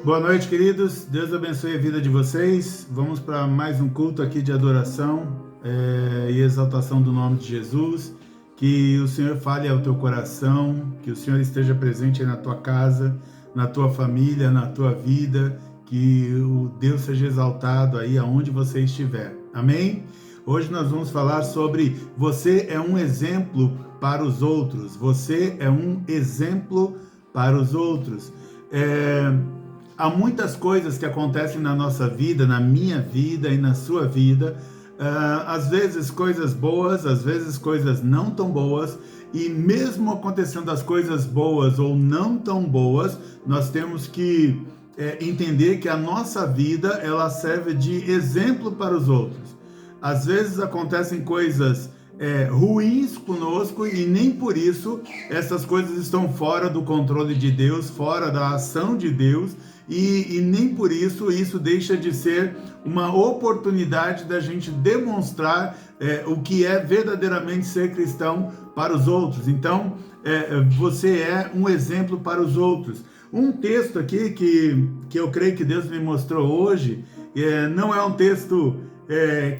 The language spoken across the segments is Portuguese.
Boa noite, queridos. Deus abençoe a vida de vocês. Vamos para mais um culto aqui de adoração e exaltação do nome de Jesus. Que o Senhor fale ao teu coração, que o Senhor esteja presente aí na tua casa, na tua família, na tua vida, que o Deus seja exaltado aí aonde você estiver. Amém? Hoje nós vamos falar sobre você é um exemplo para os outros. Você é um exemplo para os outros. Há muitas coisas que acontecem na nossa vida, na minha vida e na sua vida, às vezes coisas boas, às vezes coisas não tão boas, e mesmo acontecendo as coisas boas ou não tão boas, nós temos que entender que a nossa vida ela serve de exemplo para os outros. Às vezes acontecem coisas ruins conosco e nem por isso essas coisas estão fora do controle de Deus, fora da ação de Deus, e nem por isso deixa de ser uma oportunidade da gente demonstrar o que é verdadeiramente ser cristão para os outros. Então, você é um exemplo para os outros. Um texto aqui que eu creio que Deus me mostrou hoje, não é um texto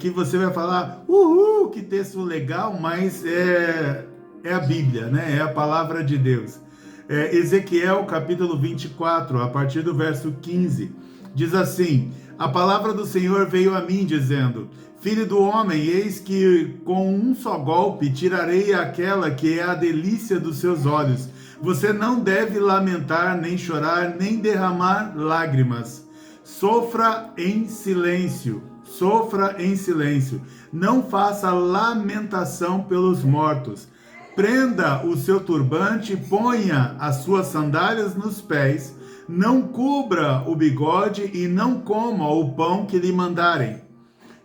que você vai falar, uhul, que texto legal, mas é a Bíblia, né? É a palavra de Deus. Ezequiel capítulo 24, a partir do verso 15, diz assim: a palavra do Senhor veio a mim dizendo: filho do homem, eis que com um só golpe tirarei aquela que é a delícia dos seus olhos. Você não deve lamentar, nem chorar, nem derramar lágrimas. Sofra em silêncio. Sofra em silêncio. Não faça lamentação pelos mortos. Prenda o seu turbante, ponha as suas sandálias nos pés, não cubra o bigode e não coma o pão que lhe mandarem.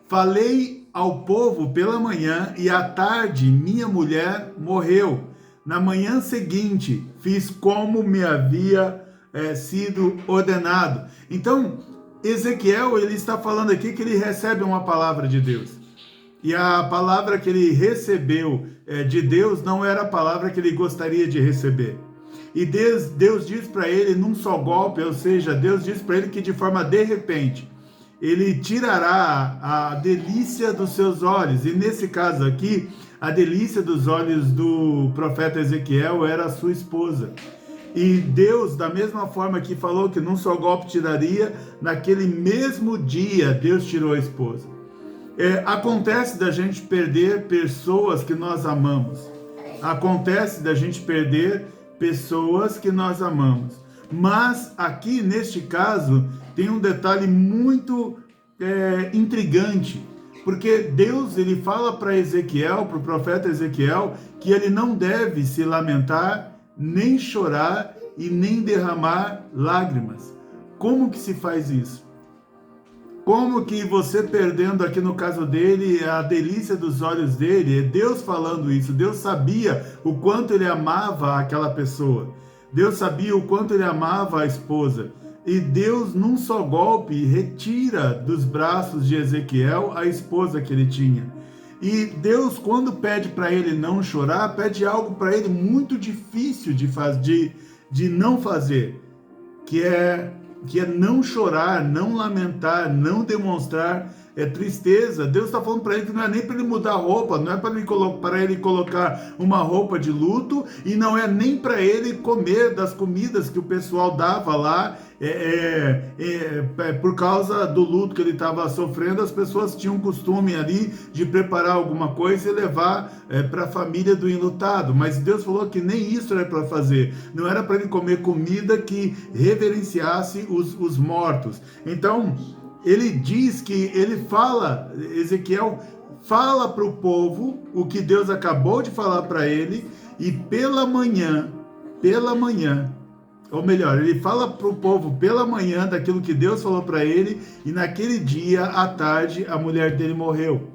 Falei ao povo pela manhã e à tarde minha mulher morreu. Na manhã seguinte fiz como me havia sido ordenado. Então, Ezequiel ele está falando aqui que ele recebe uma palavra de Deus. E a palavra que ele recebeu de Deus não era a palavra que ele gostaria de receber. E Deus diz para ele num só golpe, ou seja, Deus diz para ele que de forma de repente, ele tirará a delícia dos seus olhos. E nesse caso aqui, a delícia dos olhos do profeta Ezequiel era a sua esposa. E Deus, da mesma forma que falou que num só golpe tiraria, naquele mesmo dia Deus tirou a esposa. Acontece da gente perder pessoas que nós amamos. Acontece da gente perder pessoas que nós amamos. Mas aqui, neste caso, tem um detalhe muito intrigante. Porque Deus, ele fala para Ezequiel, para o profeta Ezequiel, que ele não deve se lamentar, nem chorar e nem derramar lágrimas. Como que se faz isso? Como que você perdendo aqui no caso dele a delícia dos olhos dele, é Deus falando isso, Deus sabia o quanto ele amava aquela pessoa, Deus sabia o quanto ele amava a esposa, e Deus num só golpe retira dos braços de Ezequiel a esposa que ele tinha. E Deus, quando pede para ele não chorar, pede algo para ele muito difícil de não fazer, que é não chorar, não lamentar, não demonstrar tristeza. Deus está falando para ele que não é nem para ele mudar a roupa, não é para ele colocar uma roupa de luto, e não é nem para ele comer das comidas que o pessoal dava lá, por causa do luto que ele estava sofrendo. As pessoas tinham costume ali de preparar alguma coisa e levar para a família do enlutado, mas Deus falou que nem isso era para fazer, não era para ele comer comida que reverenciasse os mortos. Então, ele diz que Ezequiel fala para o povo o que Deus acabou de falar para ele, e pela manhã, ou melhor, ele fala para o povo pela manhã daquilo que Deus falou para ele, e naquele dia, à tarde, a mulher dele morreu.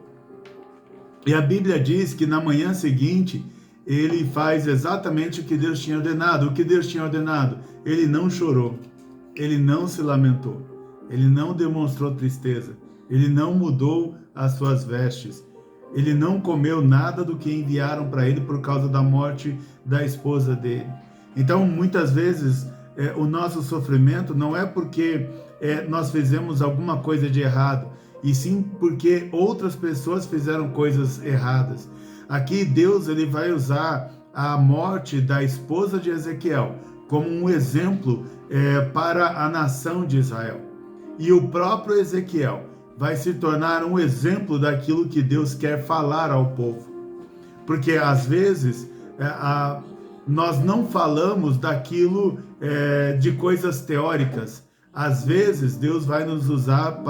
E a Bíblia diz que na manhã seguinte, ele faz exatamente o que Deus tinha ordenado. O que Deus tinha ordenado? Ele não chorou, ele não se lamentou, ele não demonstrou tristeza, ele não mudou as suas vestes, ele não comeu nada do que enviaram para ele por causa da morte da esposa dele. Então, muitas vezes, o nosso sofrimento não é porque nós fizemos alguma coisa de errado, e sim porque outras pessoas fizeram coisas erradas. Aqui Deus ele vai usar a morte da esposa de Ezequiel como um exemplo para a nação de Israel. E o próprio Ezequiel vai se tornar um exemplo daquilo que Deus quer falar ao povo. Porque às vezes nós não falamos daquilo de coisas teóricas. Às vezes Deus vai nos usar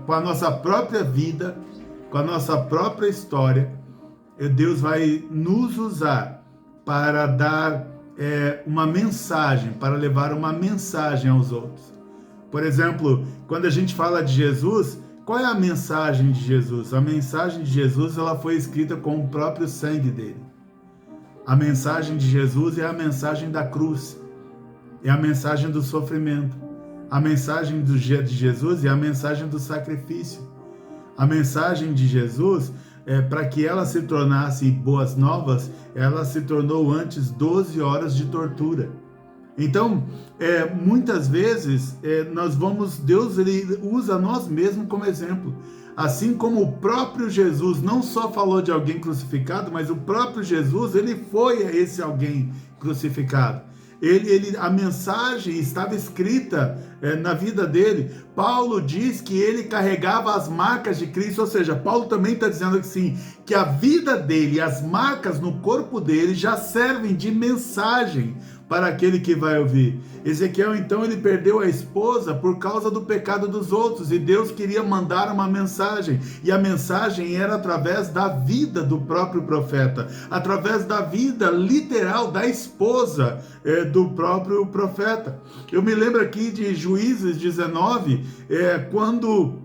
com a nossa própria vida, com a nossa própria história. Deus vai nos usar para dar uma mensagem, para levar uma mensagem aos outros. Por exemplo, quando a gente fala de Jesus, qual é a mensagem de Jesus? A mensagem de Jesus ela foi escrita com o próprio sangue dele. A mensagem de Jesus é a mensagem da cruz, é a mensagem do sofrimento. A mensagem de Jesus é a mensagem do sacrifício. A mensagem de Jesus, para que ela se tornasse boas novas, ela se tornou antes 12 horas de tortura. Então, muitas vezes, Deus ele usa nós mesmos como exemplo. Assim como o próprio Jesus não só falou de alguém crucificado, mas o próprio Jesus, ele foi esse alguém crucificado. A mensagem estava escrita na vida dele. Paulo diz que ele carregava as marcas de Cristo, ou seja, Paulo também está dizendo assim, que a vida dele, as marcas no corpo dele já servem de mensagem para aquele que vai ouvir. Ezequiel, então, ele perdeu a esposa por causa do pecado dos outros, e Deus queria mandar uma mensagem, e a mensagem era através da vida do próprio profeta, através da vida literal da esposa do próprio profeta. Eu me lembro aqui de Juízes 19, quando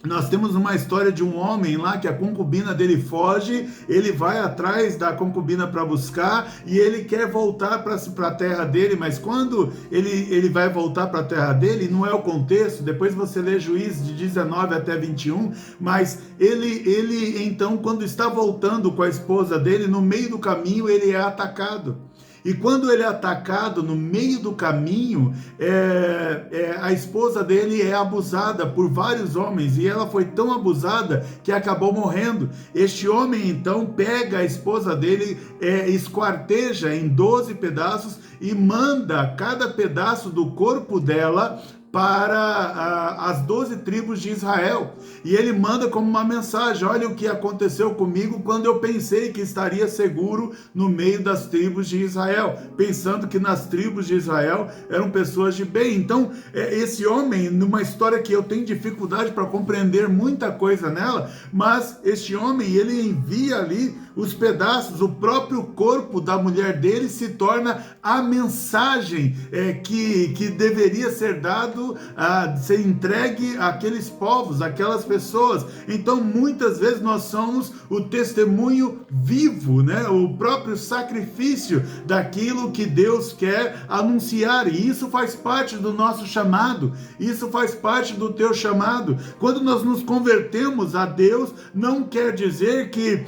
nós temos uma história de um homem lá que a concubina dele foge, ele vai atrás da concubina para buscar e ele quer voltar para a terra dele, mas quando ele vai voltar para a terra dele, não é o contexto, depois você lê Juízes de 19 até 21, mas ele então, quando está voltando com a esposa dele, no meio do caminho ele é atacado. E quando ele é atacado no meio do caminho, a esposa dele é abusada por vários homens, e ela foi tão abusada que acabou morrendo. Este homem então pega a esposa dele, esquarteja em 12 pedaços e manda cada pedaço do corpo dela para as 12 tribos de Israel. E ele manda como uma mensagem: olha o que aconteceu comigo quando eu pensei que estaria seguro no meio das tribos de Israel, pensando que nas tribos de Israel eram pessoas de bem. Então, esse homem, numa história que eu tenho dificuldade para compreender muita coisa nela, mas este homem, ele envia ali os pedaços, o próprio corpo da mulher dele se torna a mensagem que deveria ser dado, ser entregue àqueles povos, àquelas pessoas. Então, muitas vezes nós somos o testemunho vivo, né? O próprio sacrifício daquilo que Deus quer anunciar, e isso faz parte do nosso chamado, isso faz parte do teu chamado. Quando nós nos convertemos a Deus, não quer dizer que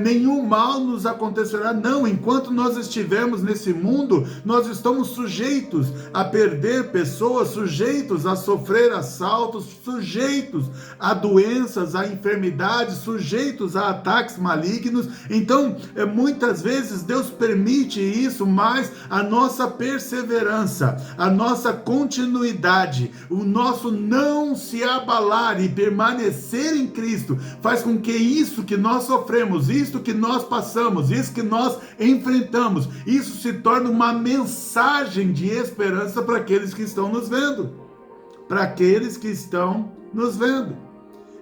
nenhum mal nos acontecerá, não. Enquanto nós estivermos nesse mundo, nós estamos sujeitos a perder pessoas, sujeitos a sofrer assaltos, sujeitos a doenças, a enfermidades, sujeitos a ataques malignos. Então, muitas vezes Deus permite isso, mas a nossa perseverança, a nossa continuidade, o nosso não se abalar e permanecer em Cristo, faz com que isso que nós sofremos, isso que nós passamos, isso que nós enfrentamos, isso se torne uma mensagem de esperança para aqueles que estão nos vendo. Para aqueles que estão nos vendo.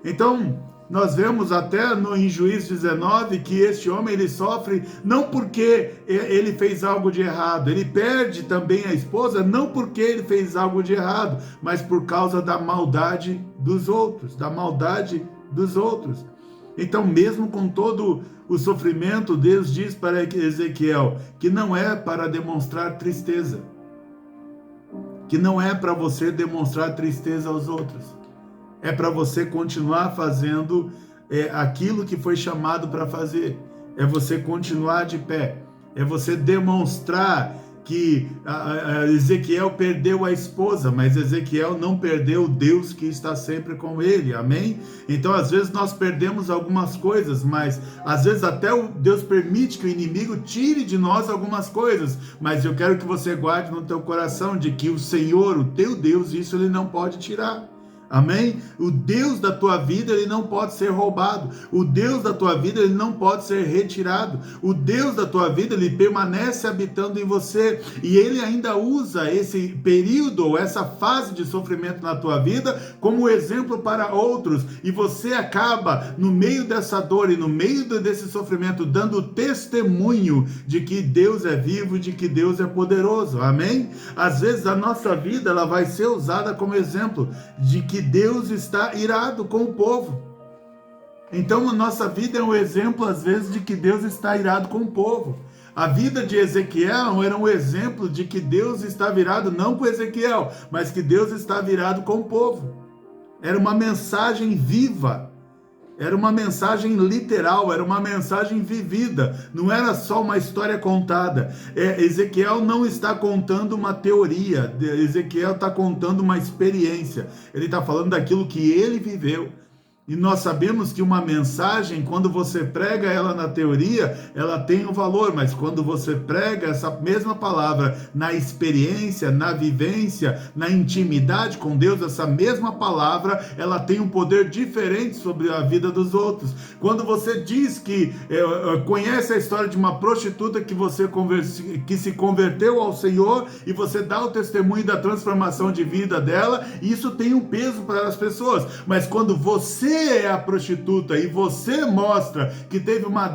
Então, nós vemos até em Juízes 19 que este homem ele sofre não porque ele fez algo de errado, ele perde também a esposa não porque ele fez algo de errado, mas por causa da maldade dos outros, Então, mesmo com todo o sofrimento, Deus diz para Ezequiel que não é para demonstrar tristeza, que não é para você demonstrar tristeza aos outros, é para você continuar fazendo aquilo que foi chamado para fazer, é você continuar de pé, é você demonstrar que Ezequiel perdeu a esposa, mas Ezequiel não perdeu o Deus que está sempre com ele, amém? Então às vezes nós perdemos algumas coisas, mas às vezes até Deus permite que o inimigo tire de nós algumas coisas, mas eu quero que você guarde no teu coração de que o Senhor, o teu Deus, isso ele não pode tirar. Amém? O Deus da tua vida, ele não pode ser roubado. O Deus da tua vida, ele não pode ser retirado. O Deus da tua vida, ele permanece habitando em você. E ele ainda usa esse período, ou essa fase de sofrimento na tua vida, como exemplo para outros. E você acaba, no meio dessa dor e no meio desse sofrimento, dando testemunho de que Deus é vivo, de que Deus é poderoso. Amém? Às vezes a nossa vida, ela vai ser usada como exemplo de que Deus está irado com o povo. Então a nossa vida é um exemplo às vezes de que Deus está irado com o povo. A vida de Ezequiel era um exemplo de que Deus estava irado não com Ezequiel, mas que Deus estava irado com o povo. Era uma mensagem viva, era uma mensagem literal, era uma mensagem vivida, não era só uma história contada. Ezequiel não está contando uma teoria, Ezequiel está contando uma experiência, ele está falando daquilo que ele viveu. E nós sabemos que uma mensagem, quando você prega ela na teoria, ela tem um valor, mas quando você prega essa mesma palavra na experiência, na vivência, na intimidade com Deus, essa mesma palavra, ela tem um poder diferente sobre a vida dos outros. Quando você diz que conhece a história de uma prostituta que se converteu ao Senhor, e você dá o testemunho da transformação de vida dela, isso tem um peso para as pessoas. Mas quando você é a prostituta e você mostra que teve uma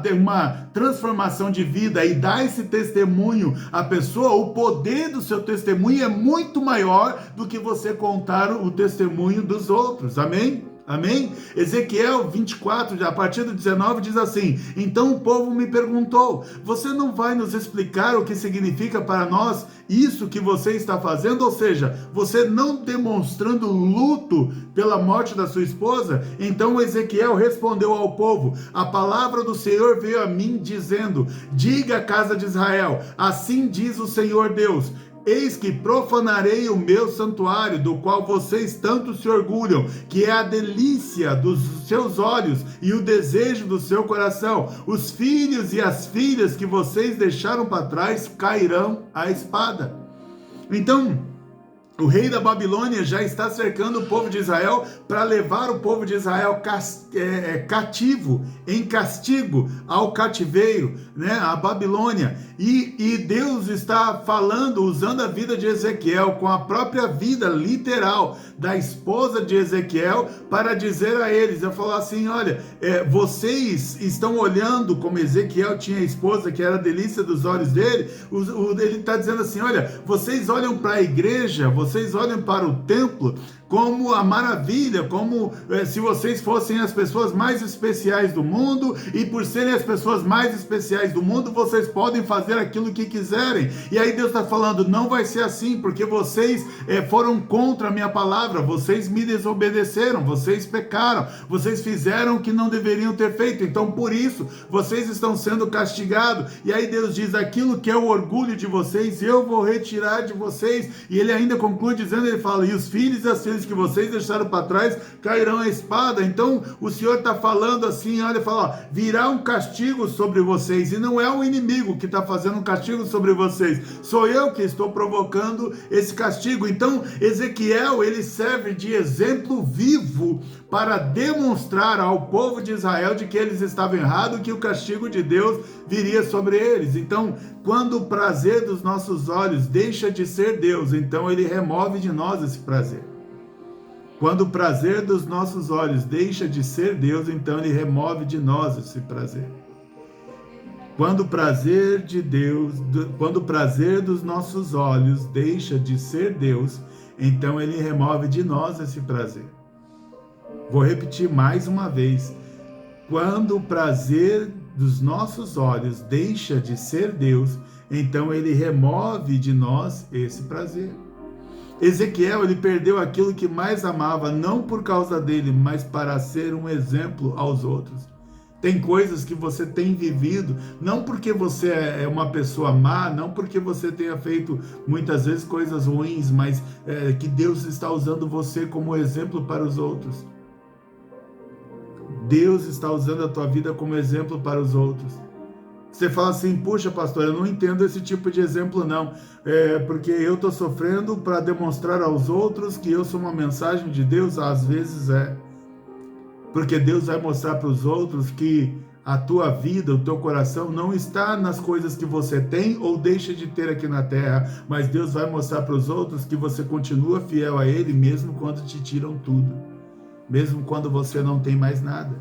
transformação de vida e dá esse testemunho à pessoa, o poder do seu testemunho é muito maior do que você contar o testemunho dos outros, amém? Amém? Ezequiel 24, a partir do 19, diz assim: então o povo me perguntou, você não vai nos explicar o que significa para nós isso que você está fazendo? Ou seja, você não demonstrando luto pela morte da sua esposa? Então Ezequiel respondeu ao povo: a palavra do Senhor veio a mim dizendo, diga à casa de Israel, assim diz o Senhor Deus, eis que profanarei o meu santuário, do qual vocês tanto se orgulham, que é a delícia dos seus olhos e o desejo do seu coração. Os filhos e as filhas que vocês deixaram para trás cairão à espada. Então, o rei da Babilônia já está cercando o povo de Israel para levar o povo de Israel cativo, em castigo ao cativeiro, né, a Babilônia. E Deus está falando, usando a vida de Ezequiel, com a própria vida literal da esposa de Ezequiel, para dizer a eles, eu falo assim, olha, vocês estão olhando como Ezequiel tinha a esposa, que era a delícia dos olhos dele, ele está dizendo assim, olha, vocês olham para a igreja, vocês olham para o templo como a maravilha, como se vocês fossem as pessoas mais especiais do mundo, e por serem as pessoas mais especiais do mundo, vocês podem fazer aquilo que quiserem. E aí Deus está falando, não vai ser assim, porque vocês foram contra a minha palavra, vocês me desobedeceram, vocês pecaram, vocês fizeram o que não deveriam ter feito, então por isso vocês estão sendo castigados. E aí Deus diz, aquilo que é o orgulho de vocês, eu vou retirar de vocês. E ele ainda conclui dizendo, ele fala, e os filhos e as filhas que vocês deixaram para trás cairão a espada. Então o Senhor está falando assim, olha, fala, ó, virá um castigo sobre vocês, e não é o inimigo que está fazendo um castigo sobre vocês, sou eu que estou provocando esse castigo. Então Ezequiel, ele serve de exemplo vivo para demonstrar ao povo de Israel de que eles estavam errados, que o castigo de Deus viria sobre eles. Então, quando o prazer dos nossos olhos deixa de ser Deus, então ele remove de nós esse prazer. Quando o prazer dos nossos olhos deixa de ser Deus, então ele remove de nós esse prazer. Quando o prazer de Deus, quando o prazer dos nossos olhos deixa de ser Deus, então ele remove de nós esse prazer. Vou repetir mais uma vez. Quando o prazer dos nossos olhos deixa de ser Deus, então ele remove de nós esse prazer. Ezequiel, ele perdeu aquilo que mais amava, não por causa dele, mas para ser um exemplo aos outros. Tem coisas que você tem vivido, não porque você é uma pessoa má, não porque você tenha feito muitas vezes coisas ruins, mas que Deus está usando você como exemplo para os outros. Deus está usando a tua vida como exemplo para os outros. Você fala assim, puxa pastor, eu não entendo esse tipo de exemplo não, porque eu estou sofrendo para demonstrar aos outros que eu sou uma mensagem de Deus. Às vezes porque Deus vai mostrar para os outros que a tua vida, o teu coração não está nas coisas que você tem ou deixa de ter aqui na terra, mas Deus vai mostrar para os outros que você continua fiel a Ele mesmo quando te tiram tudo, mesmo quando você não tem mais nada.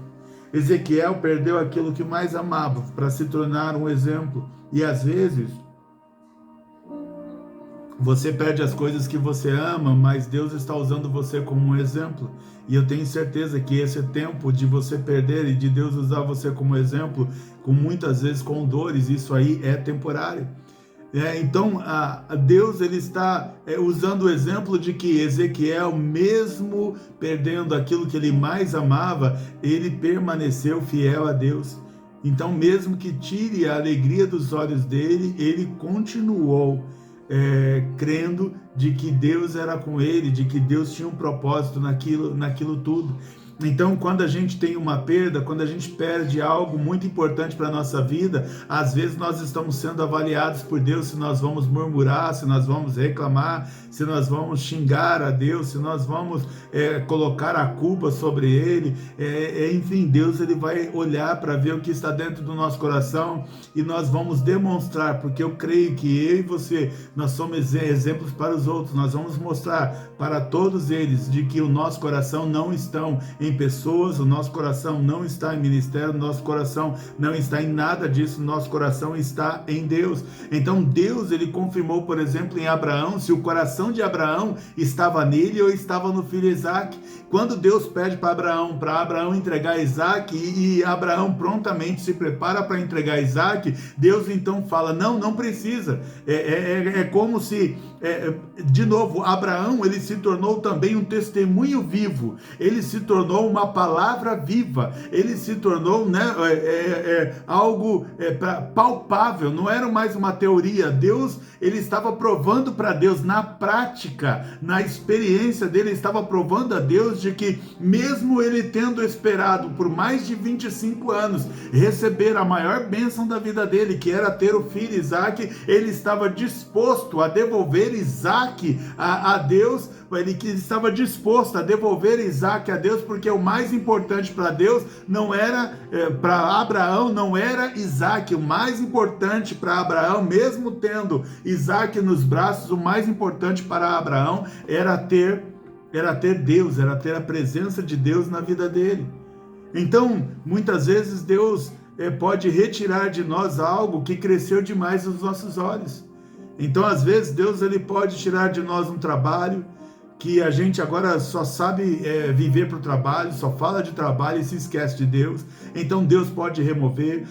Ezequiel perdeu aquilo que mais amava para se tornar um exemplo, e às vezes você perde as coisas que você ama, mas Deus está usando você como um exemplo. E eu tenho certeza que esse tempo de você perder e de Deus usar você como exemplo, muitas vezes com dores, isso aí é temporário. Então, Deus ele está usando o exemplo de que Ezequiel, mesmo perdendo aquilo que ele mais amava, ele permaneceu fiel a Deus. Então, mesmo que tire a alegria dos olhos dele, ele continuou crendo de que Deus era com ele, de que Deus tinha um propósito naquilo tudo. Então, quando a gente tem uma perda, quando a gente perde algo muito importante para a nossa vida, às vezes nós estamos sendo avaliados por Deus se nós vamos murmurar, se nós vamos reclamar, se nós vamos xingar a Deus, se nós vamos colocar a culpa sobre Ele. Enfim, Deus ele vai olhar para ver o que está dentro do nosso coração e nós vamos demonstrar, porque eu creio que eu e você, nós somos exemplos para os outros. Nós vamos mostrar para todos eles de que o nosso coração não está em pessoas, o nosso coração não está em ministério, o nosso coração não está em nada disso, o nosso coração está em Deus. Então Deus ele confirmou, por exemplo, em Abraão, se o coração de Abraão estava nele ou estava no filho Isaac. Quando Deus pede para Abraão entregar Isaac, e Abraão prontamente se prepara para entregar Isaac, Deus então fala, não precisa. Como se, de novo, Abraão ele se tornou também um testemunho vivo, ele se tornou uma palavra viva, ele se tornou algo palpável, não era mais uma teoria. Deus ele estava provando para Deus na prática, na experiência dele, estava provando a Deus de que mesmo ele tendo esperado por mais de 25 anos receber a maior bênção da vida dele, que era ter o filho Isaac, ele estava disposto a devolver Isaac a Deus. Ele que estava disposto a devolver Isaac a Deus, porque o mais importante para Deus não era, para Abraão não era Isaac. O mais importante para Abraão, mesmo tendo Isaac nos braços, o mais importante para Abraão era ter Deus, era ter a presença de Deus na vida dele. Então, muitas vezes Deus pode retirar de nós algo que cresceu demais nos nossos olhos. Então, às vezes, Deus ele pode tirar de nós um trabalho que a gente agora só sabe viver para o trabalho, só fala de trabalho e se esquece de Deus. Então Deus pode remover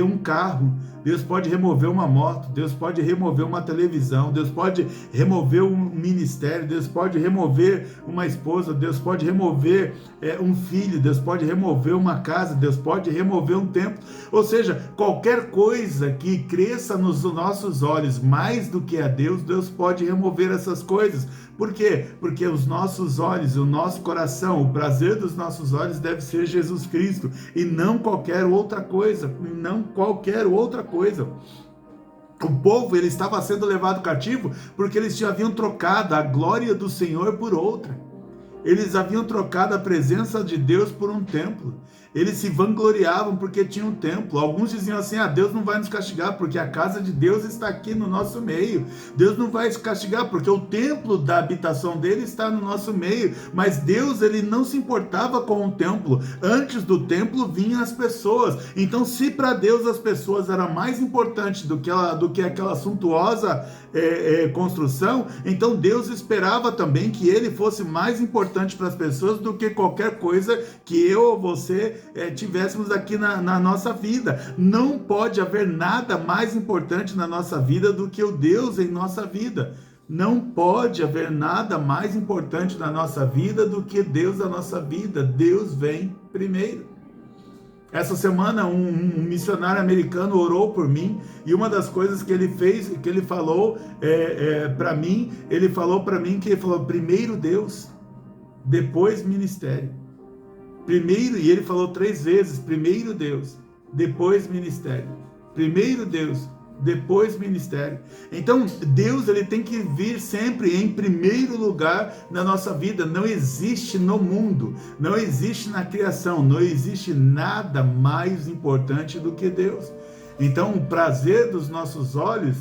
um carro, Deus pode remover uma moto, Deus pode remover uma televisão, Deus pode remover um ministério, Deus pode remover uma esposa, Deus pode remover um filho, Deus pode remover uma casa, Deus pode remover um templo. Ou seja, qualquer coisa que cresça nos nossos olhos mais do que a Deus, Deus pode remover essas coisas. Por quê? Porque os nossos olhos, o nosso coração, o prazer dos nossos olhos deve ser Jesus Cristo e não qualquer outra coisa, O povo ele estava sendo levado cativo porque eles já haviam trocado a glória do Senhor por outra. Eles haviam trocado a presença de Deus por um templo. Eles se vangloriavam porque tinham um templo. Alguns diziam assim, Deus não vai nos castigar porque a casa de Deus está aqui no nosso meio. Deus não vai nos castigar porque o templo da habitação dele está no nosso meio. Mas Deus ele não se importava com o templo. Antes do templo vinham as pessoas. Então, se para Deus as pessoas eram mais importantes do que aquela suntuosa construção, então Deus esperava também que ele fosse mais importante para as pessoas do que qualquer coisa que eu ou você tivéssemos aqui na nossa vida. Não pode haver nada mais importante na nossa vida do que o Deus em nossa vida. Não pode haver nada mais importante na nossa vida do que Deus na nossa vida. Deus vem primeiro. Essa semana um missionário americano orou por mim e uma das coisas que ele fez, que ele falou para mim, ele falou primeiro Deus, depois ministério. Primeiro, e ele falou 3 vezes, primeiro Deus, depois ministério. Primeiro Deus, depois ministério. Então Deus, ele tem que vir sempre em primeiro lugar na nossa vida. Não existe no mundo, não existe na criação, não existe nada mais importante do que Deus. Então o prazer dos nossos olhos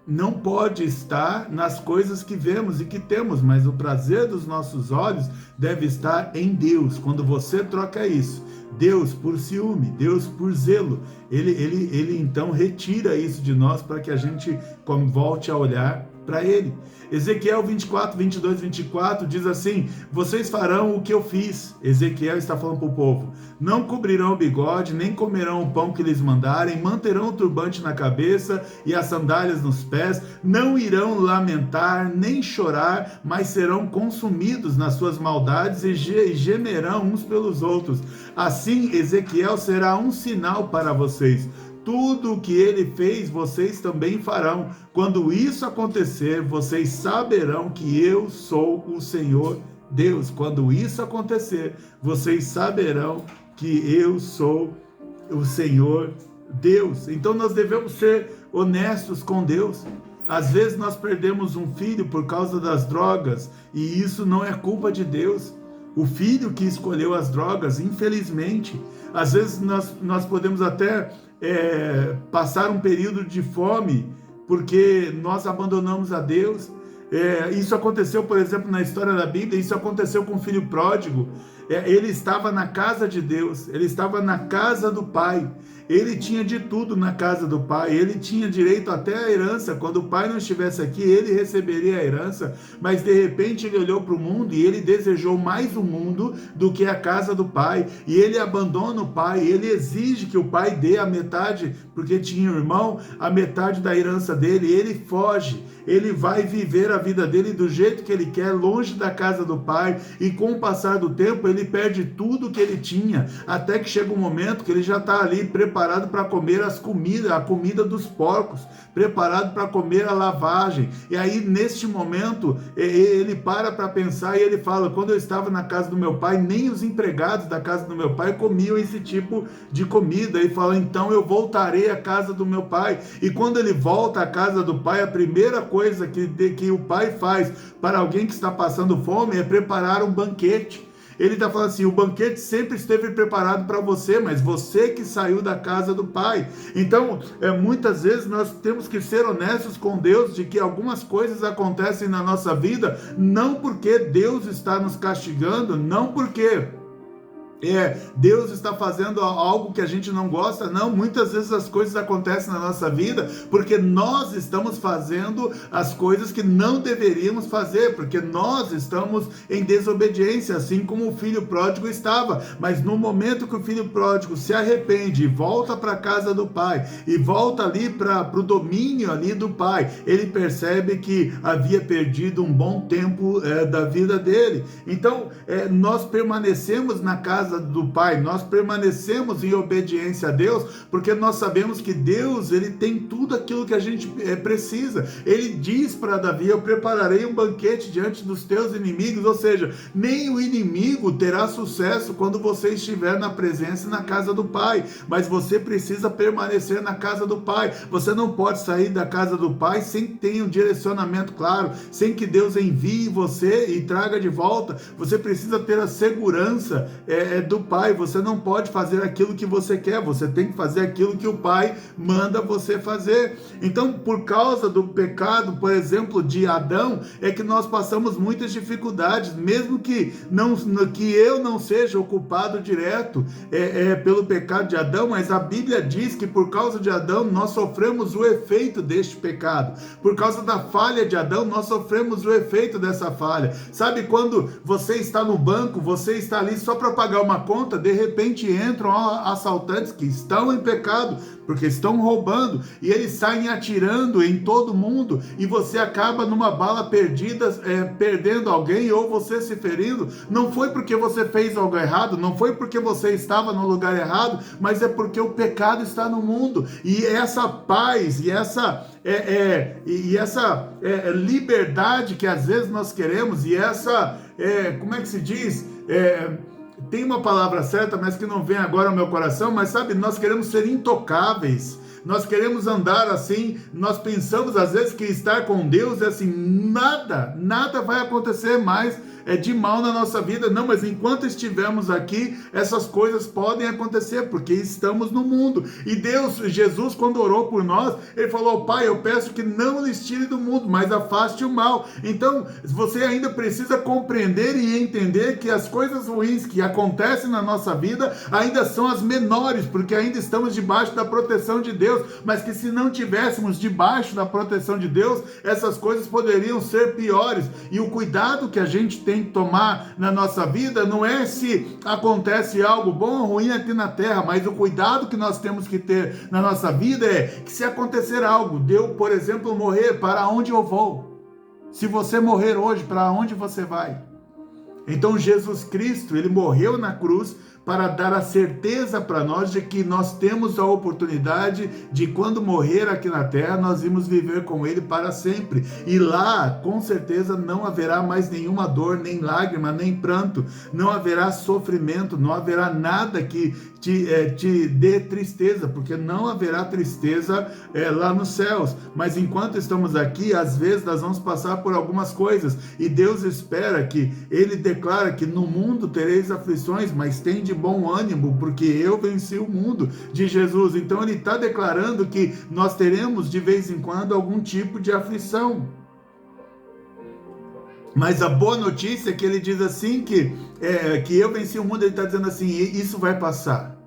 não pode estar nas coisas que vemos e que temos, mas o prazer dos nossos olhos deve estar em Deus. Quando você troca isso, Deus por ciúme, Deus por zelo, ele então retira isso de nós para que a gente volte a olhar para Ele. Ezequiel 24, 22, 24 diz assim: vocês farão o que eu fiz. Ezequiel está falando para o povo: não cobrirão o bigode, nem comerão o pão que lhes mandarem, manterão o turbante na cabeça e as sandálias nos pés, não irão lamentar, nem chorar, mas serão consumidos nas suas maldades e gemerão uns pelos outros. Assim, Ezequiel será um sinal para vocês. Tudo o que ele fez, vocês também farão. Quando isso acontecer, vocês saberão que eu sou o Senhor Deus. Quando isso acontecer, vocês saberão que eu sou o Senhor Deus. Então nós devemos ser honestos com Deus. Às vezes nós perdemos um filho por causa das drogas, e isso não é culpa de Deus. O filho que escolheu as drogas, infelizmente. Às vezes nós podemos até passar um período de fome porque nós abandonamos a Deus. Isso aconteceu, por exemplo, na história da Bíblia. Isso aconteceu com o filho pródigo. Ele estava na casa de Deus, ele estava na casa do Pai. Ele tinha de tudo na casa do pai, ele tinha direito até à herança. Quando o pai não estivesse aqui, ele receberia a herança, mas de repente ele olhou para o mundo e ele desejou mais o mundo do que a casa do pai, e ele abandona o pai, ele exige que o pai dê a metade, porque tinha um irmão, a metade da herança dele, e ele foge. Ele vai viver a vida dele do jeito que ele quer, longe da casa do pai, e com o passar do tempo ele perde tudo que ele tinha, até que chega um momento que ele já está ali preparado para comer a comida dos porcos, preparado para comer a lavagem. E aí neste momento ele para pensar e ele fala: quando eu estava na casa do meu pai, nem os empregados da casa do meu pai comiam esse tipo de comida. E fala: então eu voltarei à casa do meu pai. E quando ele volta à casa do pai, a primeira coisa que o pai faz para alguém que está passando fome é preparar um banquete. Ele está falando assim: o banquete sempre esteve preparado para você, mas você que saiu da casa do pai. Então, muitas vezes nós temos que ser honestos com Deus de que algumas coisas acontecem na nossa vida, não porque Deus está nos castigando, não porque Deus está fazendo algo que a gente não gosta. Não, muitas vezes as coisas acontecem na nossa vida porque nós estamos fazendo as coisas que não deveríamos fazer, porque nós estamos em desobediência, assim como o filho pródigo estava. Mas no momento que o filho pródigo se arrepende e volta para a casa do pai, e volta ali para o domínio ali do pai, ele percebe que havia perdido um bom tempo da vida dele. Então nós permanecemos na casa do pai, nós permanecemos em obediência a Deus, porque nós sabemos que Deus, ele tem tudo aquilo que a gente precisa. Ele diz para Davi: eu prepararei um banquete diante dos teus inimigos. Ou seja, nem o inimigo terá sucesso quando você estiver na presença e na casa do pai, mas você precisa permanecer na casa do pai. Você não pode sair da casa do pai sem ter um direcionamento claro, sem que Deus envie você e traga de volta. Você precisa ter a segurança do pai. Você não pode fazer aquilo que você quer, você tem que fazer aquilo que o pai manda você fazer. Então, por causa do pecado, por exemplo, de Adão, é que nós passamos muitas dificuldades, mesmo que eu não seja o culpado direto pelo pecado de Adão, mas a Bíblia diz que por causa de Adão nós sofremos o efeito deste pecado. Por causa da falha de Adão, nós sofremos o efeito dessa falha. Sabe quando você está no banco, você está ali só para pagar uma toma conta, de repente entram assaltantes que estão em pecado, porque estão roubando, e eles saem atirando em todo mundo, e você acaba numa bala perdida, perdendo alguém, ou você se ferindo. Não foi porque você fez algo errado, não foi porque você estava no lugar errado, mas é porque o pecado está no mundo, e essa paz, e essa liberdade que às vezes nós queremos, e essa, como é que se diz? Tem uma palavra certa, mas que não vem agora ao meu coração, mas sabe, nós queremos ser intocáveis, nós queremos andar assim, nós pensamos às vezes que estar com Deus é assim, nada vai acontecer mais de mal na nossa vida. Não, mas enquanto estivermos aqui, essas coisas podem acontecer, porque estamos no mundo. E Deus, Jesus, quando orou por nós, ele falou: Pai, eu peço que não lhes tire do mundo, mas afaste o mal. Então, você ainda precisa compreender e entender que as coisas ruins que acontecem na nossa vida ainda são as menores, porque ainda estamos debaixo da proteção de Deus, mas que se não tivéssemos debaixo da proteção de Deus, essas coisas poderiam ser piores. E o cuidado que a gente tem que tomar na nossa vida não é se acontece algo bom ou ruim aqui na terra, mas o cuidado que nós temos que ter na nossa vida é que se acontecer algo, de eu, por exemplo, morrer, para onde eu vou? Se você morrer hoje, para onde você vai? Então Jesus Cristo, ele morreu na cruz para dar a certeza para nós de que nós temos a oportunidade de, quando morrer aqui na terra, nós vamos viver com ele para sempre. E lá, com certeza, não haverá mais nenhuma dor, nem lágrima, nem pranto, não haverá sofrimento, não haverá nada que te dê tristeza, porque não haverá tristeza lá nos céus. Mas enquanto estamos aqui, às vezes nós vamos passar por algumas coisas, e Deus espera que, ele declara que no mundo tereis aflições, mas tem de bom ânimo, porque eu venci o mundo, de Jesus. Então ele está declarando que nós teremos de vez em quando algum tipo de aflição. Mas a boa notícia é que ele diz assim que eu venci o mundo. Ele está dizendo assim: isso vai passar,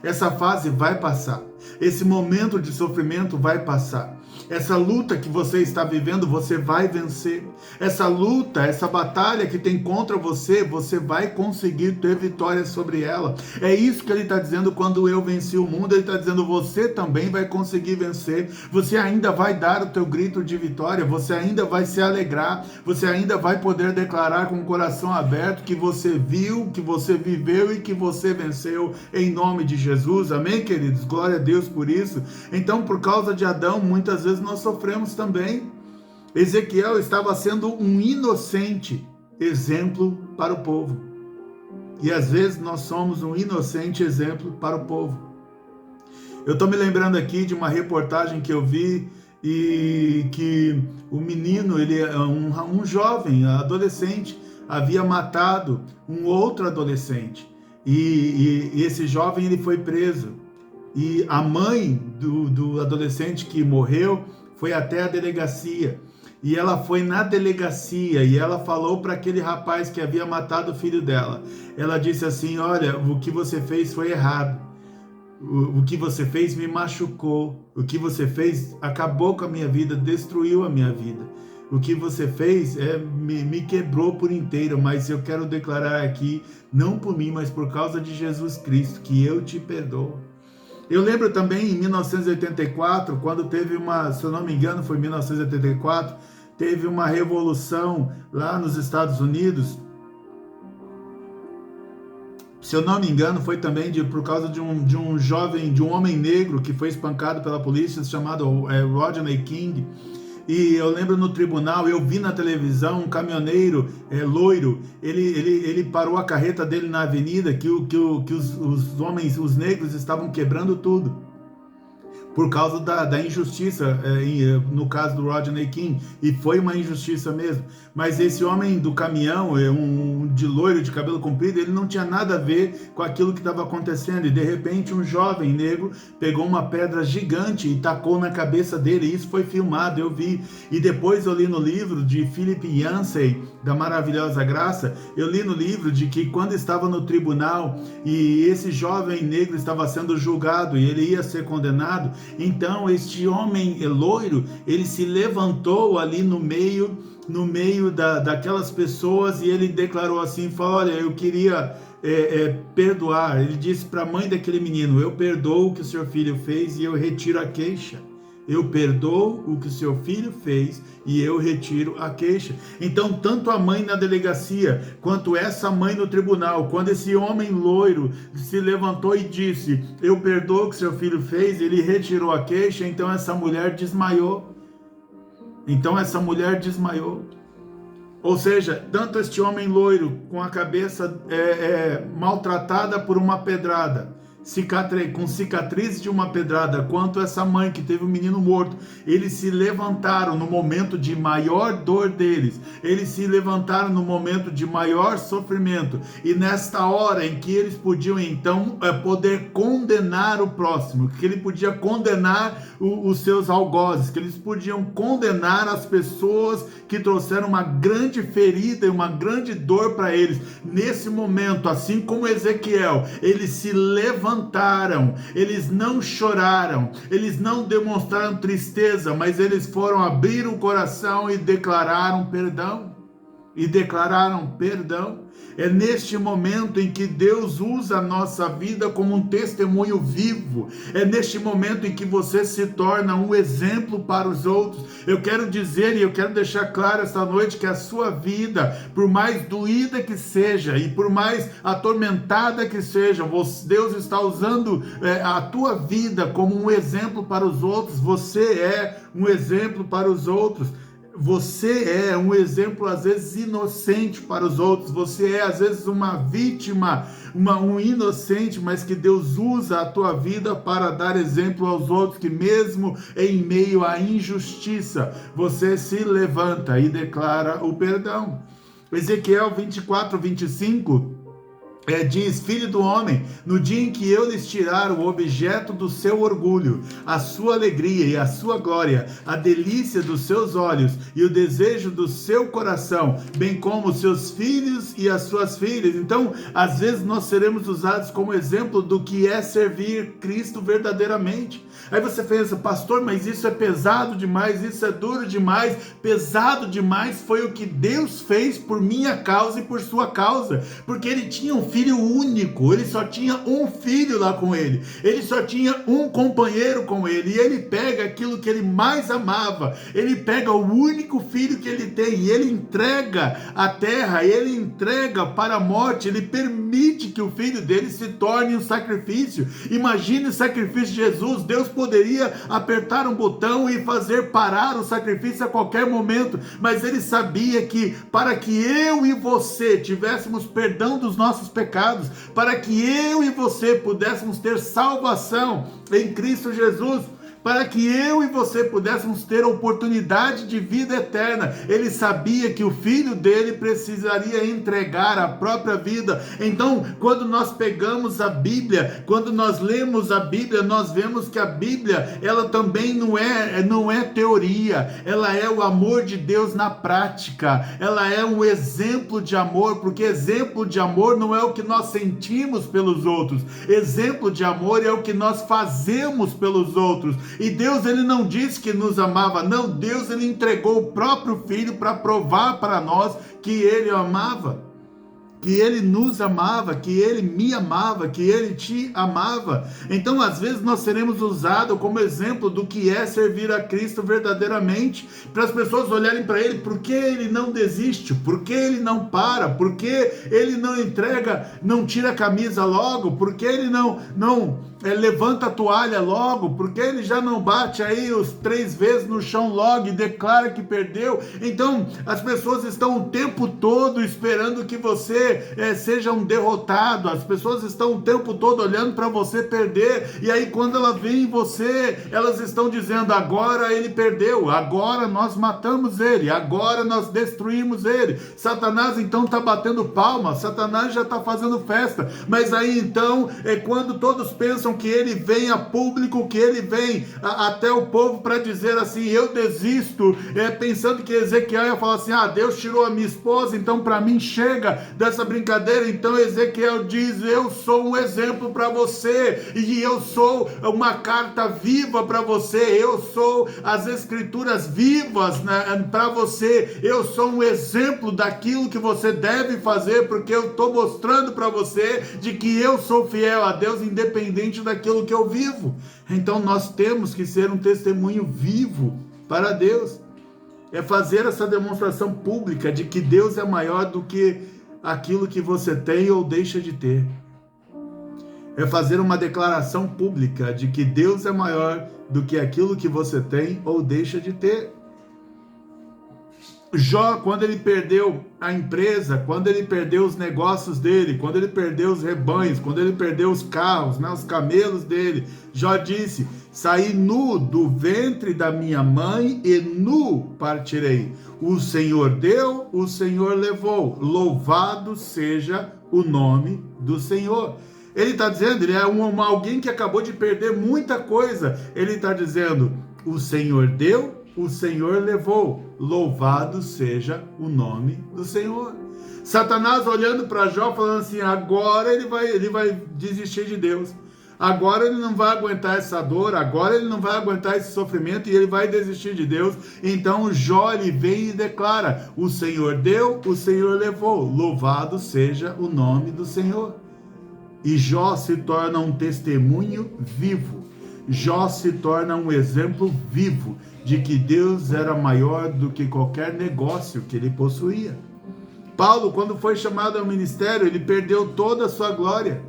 essa fase vai passar, esse momento de sofrimento vai passar, essa luta que você está vivendo, você vai vencer, essa luta, essa batalha que tem contra você, você vai conseguir ter vitória sobre ela. É isso que ele está dizendo quando eu venci o mundo. Ele está dizendo: você também vai conseguir vencer, você ainda vai dar o teu grito de vitória, você ainda vai se alegrar, você ainda vai poder declarar com o coração aberto que você viu, que você viveu e que você venceu, em nome de Jesus. Amém, queridos? Glória a Deus por isso. Então, por causa de Adão, muitas vezes nós sofremos também. Ezequiel estava sendo um inocente exemplo para o povo, e às vezes nós somos um inocente exemplo para o povo. Eu estou me lembrando aqui de uma reportagem que eu vi, e que o menino, ele é um jovem, adolescente, havia matado um outro adolescente, e esse jovem, ele foi preso, e a mãe do adolescente que morreu foi até a delegacia, e ela foi na delegacia e ela falou para aquele rapaz que havia matado o filho dela. Ela disse assim: olha, o que você fez foi errado, o que você fez me machucou, o que você fez acabou com a minha vida, destruiu a minha vida, o que você fez me quebrou por inteiro, mas eu quero declarar aqui, não por mim, mas por causa de Jesus Cristo, que eu te perdoo. Eu lembro também em 1984, quando teve se eu não me engano foi 1984, teve uma revolução lá nos Estados Unidos. Se eu não me engano, foi também por causa de um jovem, de um homem negro que foi espancado pela polícia, chamado Rodney King. E eu lembro no tribunal, eu vi na televisão um caminhoneiro loiro, ele parou a carreta dele na avenida, que os homens, os negros, estavam quebrando tudo, por causa da injustiça, no caso do Rodney King, e foi uma injustiça mesmo. Mas esse homem do caminhão, de loiro, de cabelo comprido, ele não tinha nada a ver com aquilo que estava acontecendo, e de repente um jovem negro pegou uma pedra gigante e tacou na cabeça dele. Isso foi filmado, eu vi, e depois eu li no livro de Philip Yancey, da Maravilhosa Graça, eu li no livro de que quando estava no tribunal, e esse jovem negro estava sendo julgado, e ele ia ser condenado, então este homem loiro, ele se levantou ali no meio daquelas pessoas, e ele declarou assim, falou: olha, eu queria perdoar. Ele disse para a mãe daquele menino: eu perdoo o que o seu filho fez e eu retiro a queixa. Eu perdoo o que o seu filho fez e eu retiro a queixa. Então, tanto a mãe na delegacia, quanto essa mãe no tribunal, quando esse homem loiro se levantou e disse: eu perdoo o que seu filho fez, ele retirou a queixa, então essa mulher desmaiou. Ou seja, tanto este homem loiro com a cabeça maltratada por uma pedrada, com cicatriz de uma pedrada, quanto essa mãe que teve um menino morto, eles se levantaram no momento de maior dor deles, eles se levantaram no momento de maior sofrimento, e nesta hora em que eles podiam então poder condenar o próximo, que ele podia condenar os seus algozes, que eles podiam condenar as pessoas que trouxeram uma grande ferida e uma grande dor para eles, nesse momento, assim como Ezequiel, eles se levantaram, eles não choraram, eles não demonstraram tristeza, mas eles foram abrir o coração e declararam perdão. É neste momento em que Deus usa a nossa vida como um testemunho vivo. É neste momento em que você se torna um exemplo para os outros. Eu quero dizer e eu quero deixar claro esta noite que a sua vida, por mais doída que seja e por mais atormentada que seja, Deus está usando a tua vida como um exemplo para os outros. Você é um exemplo para os outros. Você é um exemplo, às vezes, inocente para os outros. Você é, às vezes, uma vítima, um inocente, mas que Deus usa a tua vida para dar exemplo aos outros, que mesmo em meio à injustiça, você se levanta e declara o perdão. Ezequiel 24:25 diz: filho do homem, no dia em que eu lhes tirar o objeto do seu orgulho, a sua alegria e a sua glória, a delícia dos seus olhos e o desejo do seu coração, bem como os seus filhos e as suas filhas. Então, às vezes nós seremos usados como exemplo do que é servir Cristo verdadeiramente. Aí você pensa: pastor, mas isso é pesado demais, isso é duro demais. Pesado demais foi o que Deus fez por minha causa e por sua causa, porque ele tinha um filho único, ele só tinha um filho lá com ele, ele só tinha um companheiro com ele, e ele pega aquilo que ele mais amava, ele pega o único filho que ele tem, e ele entrega a terra, ele entrega para a morte, ele permite que o filho dele se torne um sacrifício. Imagine o sacrifício de Jesus. Deus poderia apertar um botão e fazer parar o sacrifício a qualquer momento, mas ele sabia que para que eu e você tivéssemos perdão dos nossos pecados, para que eu e você pudéssemos ter salvação em Cristo Jesus, para que eu e você pudéssemos ter a oportunidade de vida eterna, ele sabia que o filho dele precisaria entregar a própria vida. Então, quando nós pegamos a Bíblia, quando nós lemos a Bíblia, nós vemos que a Bíblia, ela também não é teoria, ela é o amor de Deus na prática, ela é um exemplo de amor, porque exemplo de amor não é o que nós sentimos pelos outros, exemplo de amor é o que nós fazemos pelos outros. E Deus, ele não disse que nos amava, não. Deus, ele entregou o próprio filho para provar para nós que ele amava, que ele nos amava, que ele me amava, que ele te amava. Então, às vezes, nós seremos usados como exemplo do que é servir a Cristo verdadeiramente, para as pessoas olharem para ele: por que ele não desiste? Por que ele não para? Por que ele não entrega, não tira a camisa logo? Por que ele não levanta a toalha logo? Porque ele já não bate aí os 3 vezes no chão logo e declara que perdeu? Então, as pessoas estão o tempo todo esperando que você seja um derrotado. As pessoas estão o tempo todo olhando para você perder, e aí quando ela vem em você, elas estão dizendo: agora ele perdeu, agora nós matamos ele, agora nós destruímos ele. Satanás então está batendo palma, Satanás já está fazendo festa, mas aí então quando todos pensam bênção que ele vem a público, que ele vem até o povo para dizer assim, eu desisto, pensando que Ezequiel ia falar assim, Deus tirou a minha esposa, então para mim chega dessa brincadeira. Então Ezequiel diz, eu sou um exemplo para você, e eu sou uma carta viva para você, eu sou as escrituras vivas, né, para você, eu sou um exemplo daquilo que você deve fazer, porque eu estou mostrando para você de que eu sou fiel a Deus, independente daquilo que eu vivo. Então nós temos que ser um testemunho vivo para Deus, é fazer essa demonstração pública de que Deus é maior do que aquilo que você tem ou deixa de ter. É fazer uma declaração pública de que Deus é maior do que aquilo que você tem ou deixa de ter. Jó, quando ele perdeu a empresa, quando ele perdeu os negócios dele, quando ele perdeu os rebanhos, quando ele perdeu os carros, os camelos dele, Jó disse, saí nu do ventre da minha mãe e nu partirei. O Senhor deu, o Senhor levou. Louvado seja o nome do Senhor. Ele está dizendo, ele é alguém que acabou de perder muita coisa. Ele está dizendo, o Senhor deu, o Senhor levou. Louvado seja o nome do Senhor. Satanás olhando para Jó, falando assim, agora ele vai desistir de Deus. Agora ele não vai aguentar essa dor, agora ele não vai aguentar esse sofrimento e ele vai desistir de Deus. Então Jó, ele vem e declara, o Senhor deu, o Senhor levou. Louvado seja o nome do Senhor. E Jó se torna um testemunho vivo. Jó se torna um exemplo vivo de que Deus era maior do que qualquer negócio que ele possuía. Paulo, quando foi chamado ao ministério, ele perdeu toda a sua glória.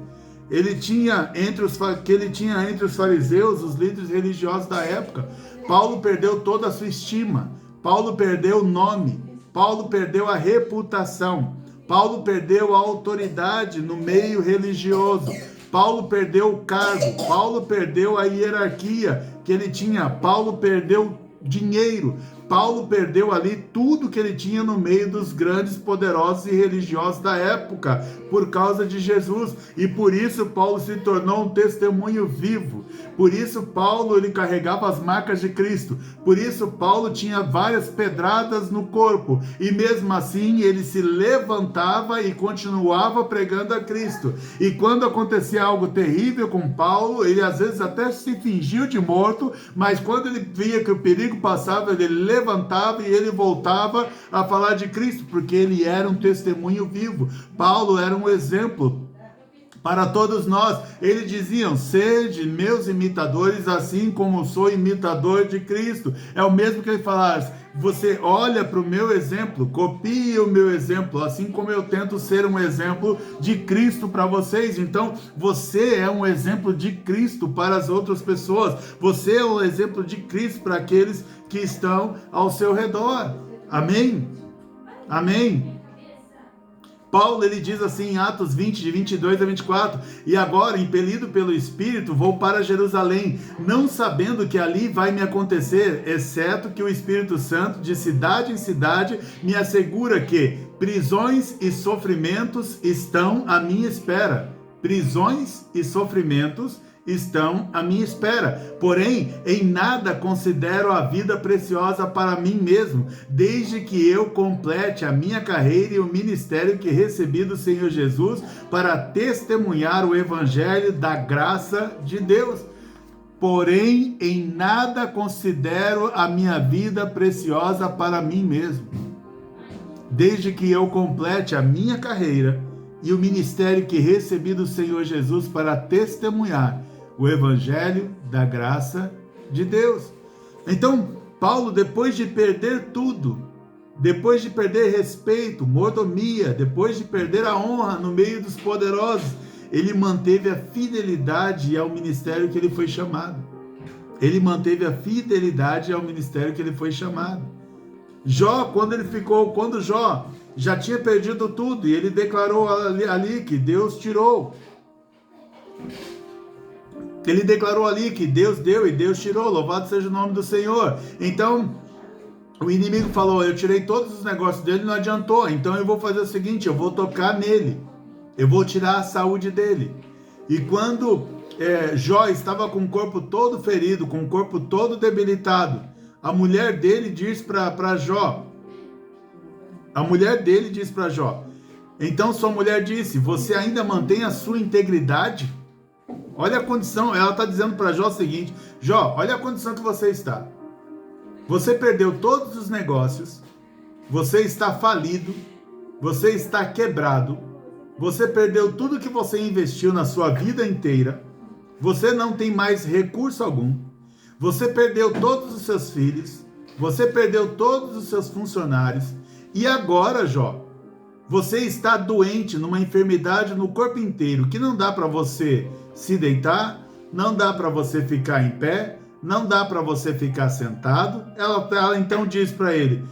Ele tinha entre os fariseus, os líderes religiosos da época. Paulo perdeu toda a sua estima. Paulo perdeu o nome. Paulo perdeu a reputação. Paulo perdeu a autoridade no meio religioso. Paulo perdeu o cargo. Paulo perdeu a hierarquia que ele tinha. Paulo perdeu dinheiro. Paulo perdeu ali tudo que ele tinha no meio dos grandes, poderosos e religiosos da época, por causa de Jesus. E por isso Paulo se tornou um testemunho vivo. Por isso Paulo, ele carregava as marcas de Cristo. Por isso Paulo tinha várias pedradas no corpo. E mesmo assim ele se levantava e continuava pregando a Cristo. E quando acontecia algo terrível com Paulo, ele às vezes até se fingiu de morto, mas quando ele via que o perigo passava, ele levantava e ele voltava a falar de Cristo, porque ele era um testemunho vivo. Paulo era um exemplo para todos nós. Eles diziam, sede meus imitadores, assim como sou imitador de Cristo. É o mesmo que ele falasse, você olha para o meu exemplo, copie o meu exemplo, assim como eu tento ser um exemplo de Cristo para vocês. Então, você é um exemplo de Cristo para as outras pessoas. Você é um exemplo de Cristo para aqueles que estão ao seu redor. Amém? Amém? Paulo, ele diz assim em Atos 20, de 22 a 24, e agora, impelido pelo Espírito, vou para Jerusalém, não sabendo que ali vai me acontecer, exceto que o Espírito Santo, de cidade em cidade, me assegura que prisões e sofrimentos estão à minha espera. Prisões e sofrimentos estão à minha espera. Porém, em nada considero a vida preciosa para mim mesmo, desde que eu complete a minha carreira e o ministério que recebi do Senhor Jesus para testemunhar o evangelho da graça de Deus. Porém, em nada considero a minha vida preciosa para mim mesmo, desde que eu complete a minha carreira e o ministério que recebi do Senhor Jesus para testemunhar o evangelho da graça de Deus. Então, Paulo, depois de perder tudo, depois de perder respeito, mordomia, depois de perder a honra no meio dos poderosos, ele manteve a fidelidade ao ministério que ele foi chamado. Ele manteve a fidelidade ao ministério que ele foi chamado. Jó, quando Jó já tinha perdido tudo, e ele declarou ali que Deus tirou. Ele declarou ali que Deus deu e Deus tirou, louvado seja o nome do Senhor. Então, o inimigo falou, eu tirei todos os negócios dele, não adiantou, então eu vou fazer o seguinte, eu vou tocar nele, eu vou tirar a saúde dele. E quando Jó estava com o corpo todo ferido, com o corpo todo debilitado. A mulher dele diz para Jó, então sua mulher disse, você ainda mantém a sua integridade? Olha a condição, ela está dizendo para Jó o seguinte, Jó, olha a condição que você está. Você perdeu todos os negócios, você está falido, você está quebrado, você perdeu tudo que você investiu na sua vida inteira, você não tem mais recurso algum, você perdeu todos os seus filhos, você perdeu todos os seus funcionários, e agora, Jó, você está doente numa enfermidade no corpo inteiro, que não dá para você se deitar, não dá para você ficar em pé, não dá para você ficar sentado. Ela então diz para ele,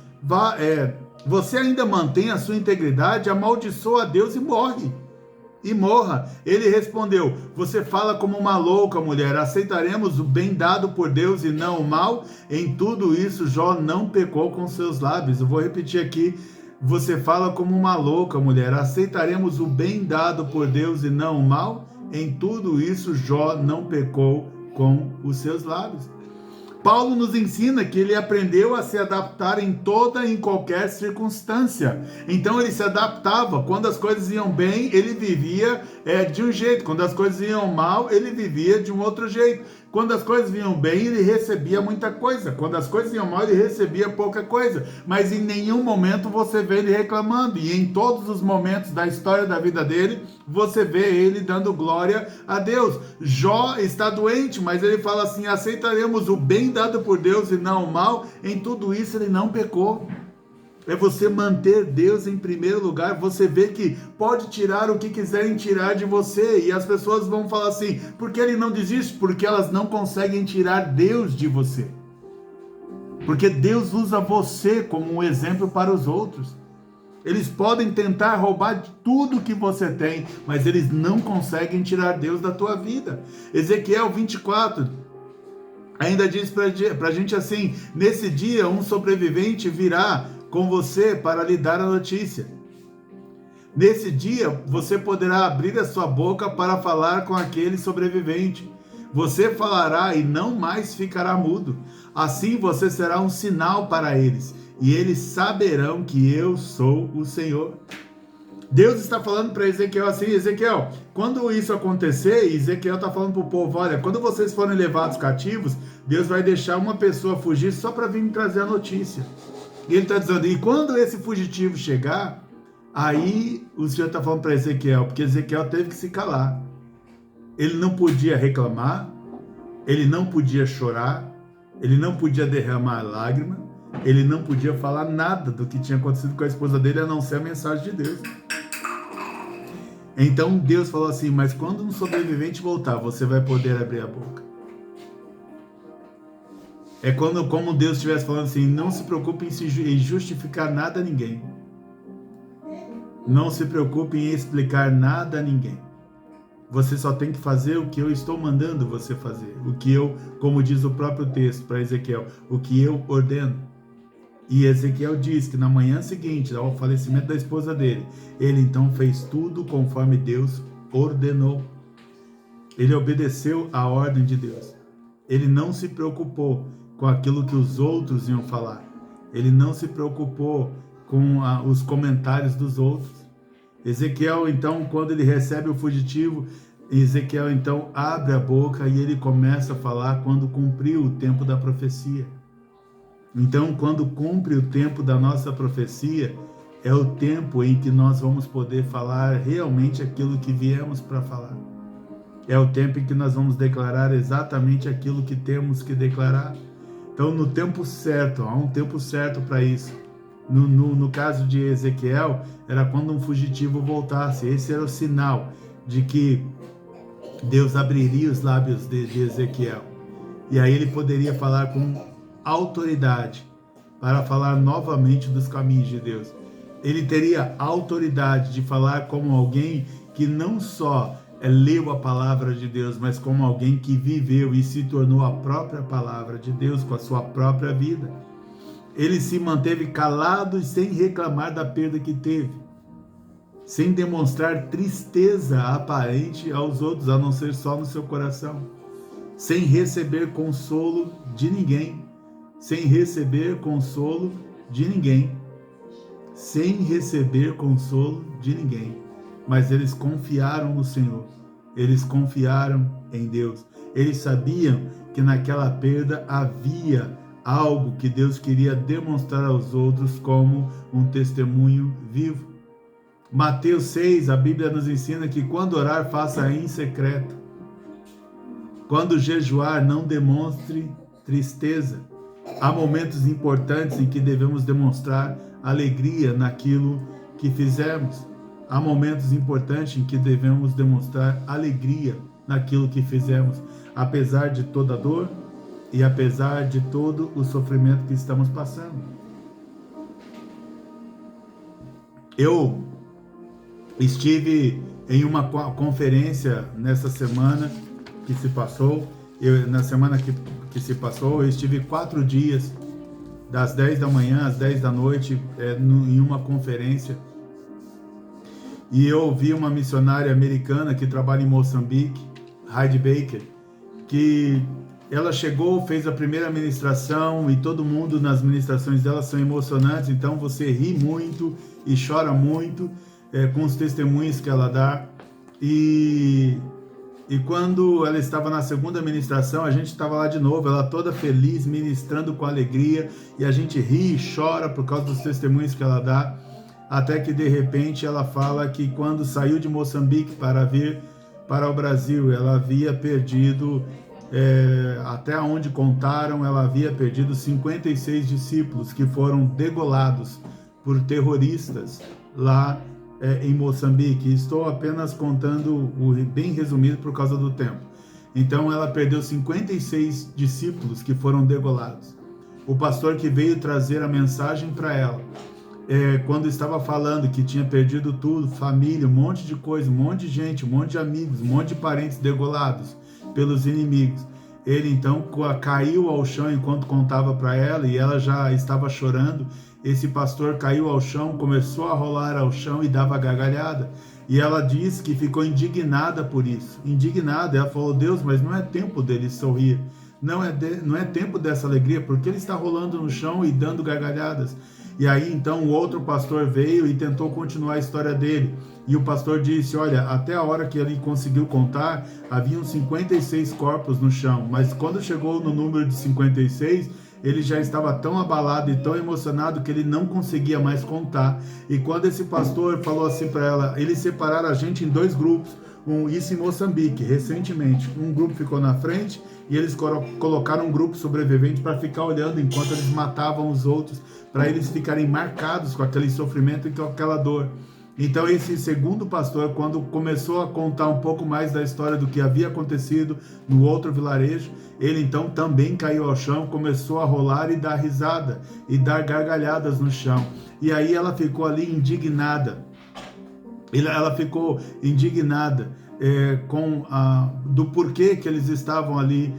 você ainda mantém a sua integridade, amaldiçoa a Deus e morra. Ele respondeu, você fala como uma louca, mulher, aceitaremos o bem dado por Deus e não o mal? Em tudo isso, Jó não pecou com seus lábios. Eu vou repetir aqui, você fala como uma louca, mulher, aceitaremos o bem dado por Deus e não o mal? Em tudo isso, Jó não pecou com os seus lábios. Paulo nos ensina que ele aprendeu a se adaptar em toda e em qualquer circunstância. Então ele se adaptava. Quando as coisas iam bem, ele vivia de um jeito. Quando as coisas iam mal, ele vivia de um outro jeito. Quando as coisas vinham bem, ele recebia muita coisa. Quando as coisas iam mal, ele recebia pouca coisa. Mas em nenhum momento você vê ele reclamando. E em todos os momentos da história da vida dele, você vê ele dando glória a Deus. Jó está doente, mas ele fala assim, aceitaremos o bem dado por Deus e não o mal. Em tudo isso ele não pecou. É você manter Deus em primeiro lugar. Você vê que pode tirar o que quiserem tirar de você. E as pessoas vão falar assim, por que ele não desiste? Porque elas não conseguem tirar Deus de você. Porque Deus usa você como um exemplo para os outros. Eles podem tentar roubar tudo que você tem, mas eles não conseguem tirar Deus da tua vida. Ezequiel 24 ainda diz para a gente assim, nesse dia um sobrevivente virá com você para lhe dar a notícia. Nesse dia, você poderá abrir a sua boca para falar com aquele sobrevivente. Você falará e não mais ficará mudo. Assim você será um sinal para eles, e eles saberão que eu sou o Senhor. Deus está falando para Ezequiel assim, Ezequiel, quando isso acontecer, Ezequiel está falando para o povo, olha, quando vocês forem levados cativos, Deus vai deixar uma pessoa fugir só para vir me trazer a notícia. E ele está dizendo, e quando esse fugitivo chegar, aí o Senhor está falando para Ezequiel, porque Ezequiel teve que se calar. Ele não podia reclamar, ele não podia chorar, ele não podia derramar lágrima, ele não podia falar nada do que tinha acontecido com a esposa dele, a não ser a mensagem de Deus. Então Deus falou assim, mas quando um sobrevivente voltar, você vai poder abrir a boca. É como Deus estivesse falando assim, não se preocupe em justificar nada a ninguém. Não se preocupe em explicar nada a ninguém. Você só tem que fazer o que eu estou mandando você fazer. O que eu, como diz o próprio texto para Ezequiel, o que eu ordeno. E Ezequiel diz que na manhã seguinte, ao falecimento da esposa dele, ele então fez tudo conforme Deus ordenou. Ele obedeceu a ordem de Deus. Ele não se preocupou com aquilo que os outros iam falar. Ele não se preocupou com os comentários dos outros. Ezequiel, então, quando ele recebe o fugitivo, Ezequiel, então, abre a boca e ele começa a falar quando cumpriu o tempo da profecia. Então, quando cumpre o tempo da nossa profecia, é o tempo em que nós vamos poder falar realmente aquilo que viemos para falar. É o tempo em que nós vamos declarar exatamente aquilo que temos que declarar. Então, no tempo certo, há um tempo certo para isso. No caso de Ezequiel, era quando um fugitivo voltasse. Esse era o sinal de que Deus abriria os lábios de Ezequiel. E aí ele poderia falar com autoridade para falar novamente dos caminhos de Deus. Ele teria autoridade de falar como alguém que não só leu a palavra de Deus, mas como alguém que viveu e se tornou a própria palavra de Deus com a sua própria vida. Ele se manteve calado e sem reclamar da perda que teve. sem demonstrar tristeza aparente aos outros, a não ser só no seu coração, sem receber consolo de ninguém, sem receber consolo de ninguém, sem receber consolo de ninguém. Mas eles confiaram no Senhor, eles confiaram em Deus, eles sabiam que naquela perda havia algo que Deus queria demonstrar aos outros como um testemunho vivo. Mateus 6, a Bíblia nos ensina que quando orar, faça em secreto. Quando jejuar, não demonstre tristeza. Há momentos importantes em que devemos demonstrar alegria naquilo que fizemos. Há momentos importantes em que devemos demonstrar alegria naquilo que fizemos, apesar de toda a dor e apesar de todo o sofrimento que estamos passando. Eu estive em uma conferência nessa semana que se passou. Na semana que se passou, eu estive 4 dias, das 10 da manhã às 10 da noite, em uma conferência. E eu ouvi uma missionária americana que trabalha em Moçambique, Heidi Baker, que ela chegou, fez a primeira ministração, e todo mundo nas ministrações dela são emocionantes, então você ri muito e chora muito com os testemunhos que ela dá. E quando ela estava na segunda ministração, a gente estava lá de novo, ela toda feliz, ministrando com alegria, e a gente ri e chora por causa dos testemunhos que ela dá, até que de repente ela fala que quando saiu de Moçambique para vir para o Brasil, ela havia perdido, até onde contaram, ela havia perdido 56 discípulos que foram degolados por terroristas lá em Moçambique. Estou apenas contando bem resumido por causa do tempo. Então ela perdeu 56 discípulos que foram degolados. O pastor que veio trazer a mensagem para ela, quando estava falando que tinha perdido tudo, família, um monte de coisa, um monte de gente, um monte de amigos, um monte de parentes degolados pelos inimigos, ele então caiu ao chão enquanto contava para ela, e ela já estava chorando. Esse pastor caiu ao chão, começou a rolar ao chão e dava gargalhada. E ela disse que ficou indignada por isso. Indignada, ela falou: Deus, mas não é tempo dele sorrir. Não é tempo dessa alegria, porque ele está rolando no chão e dando gargalhadas. E aí então o outro pastor veio e tentou continuar a história dele. E o pastor disse: olha, até a hora que ele conseguiu contar, haviam 56 corpos no chão. Mas quando chegou no número de 56, ele já estava tão abalado e tão emocionado que ele não conseguia mais contar. E quando esse pastor falou assim para ela, eles separaram a gente em 2 grupos. Isso em Moçambique, recentemente. Um grupo ficou na frente e eles colocaram um grupo sobrevivente para ficar olhando enquanto eles matavam os outros, para eles ficarem marcados com aquele sofrimento e com aquela dor. Então esse segundo pastor, quando começou a contar um pouco mais da história do que havia acontecido no outro vilarejo, ele então também caiu ao chão, começou a rolar e dar risada e dar gargalhadas no chão. E aí ela ficou ali indignada. Ela ficou indignada do porquê que eles estavam ali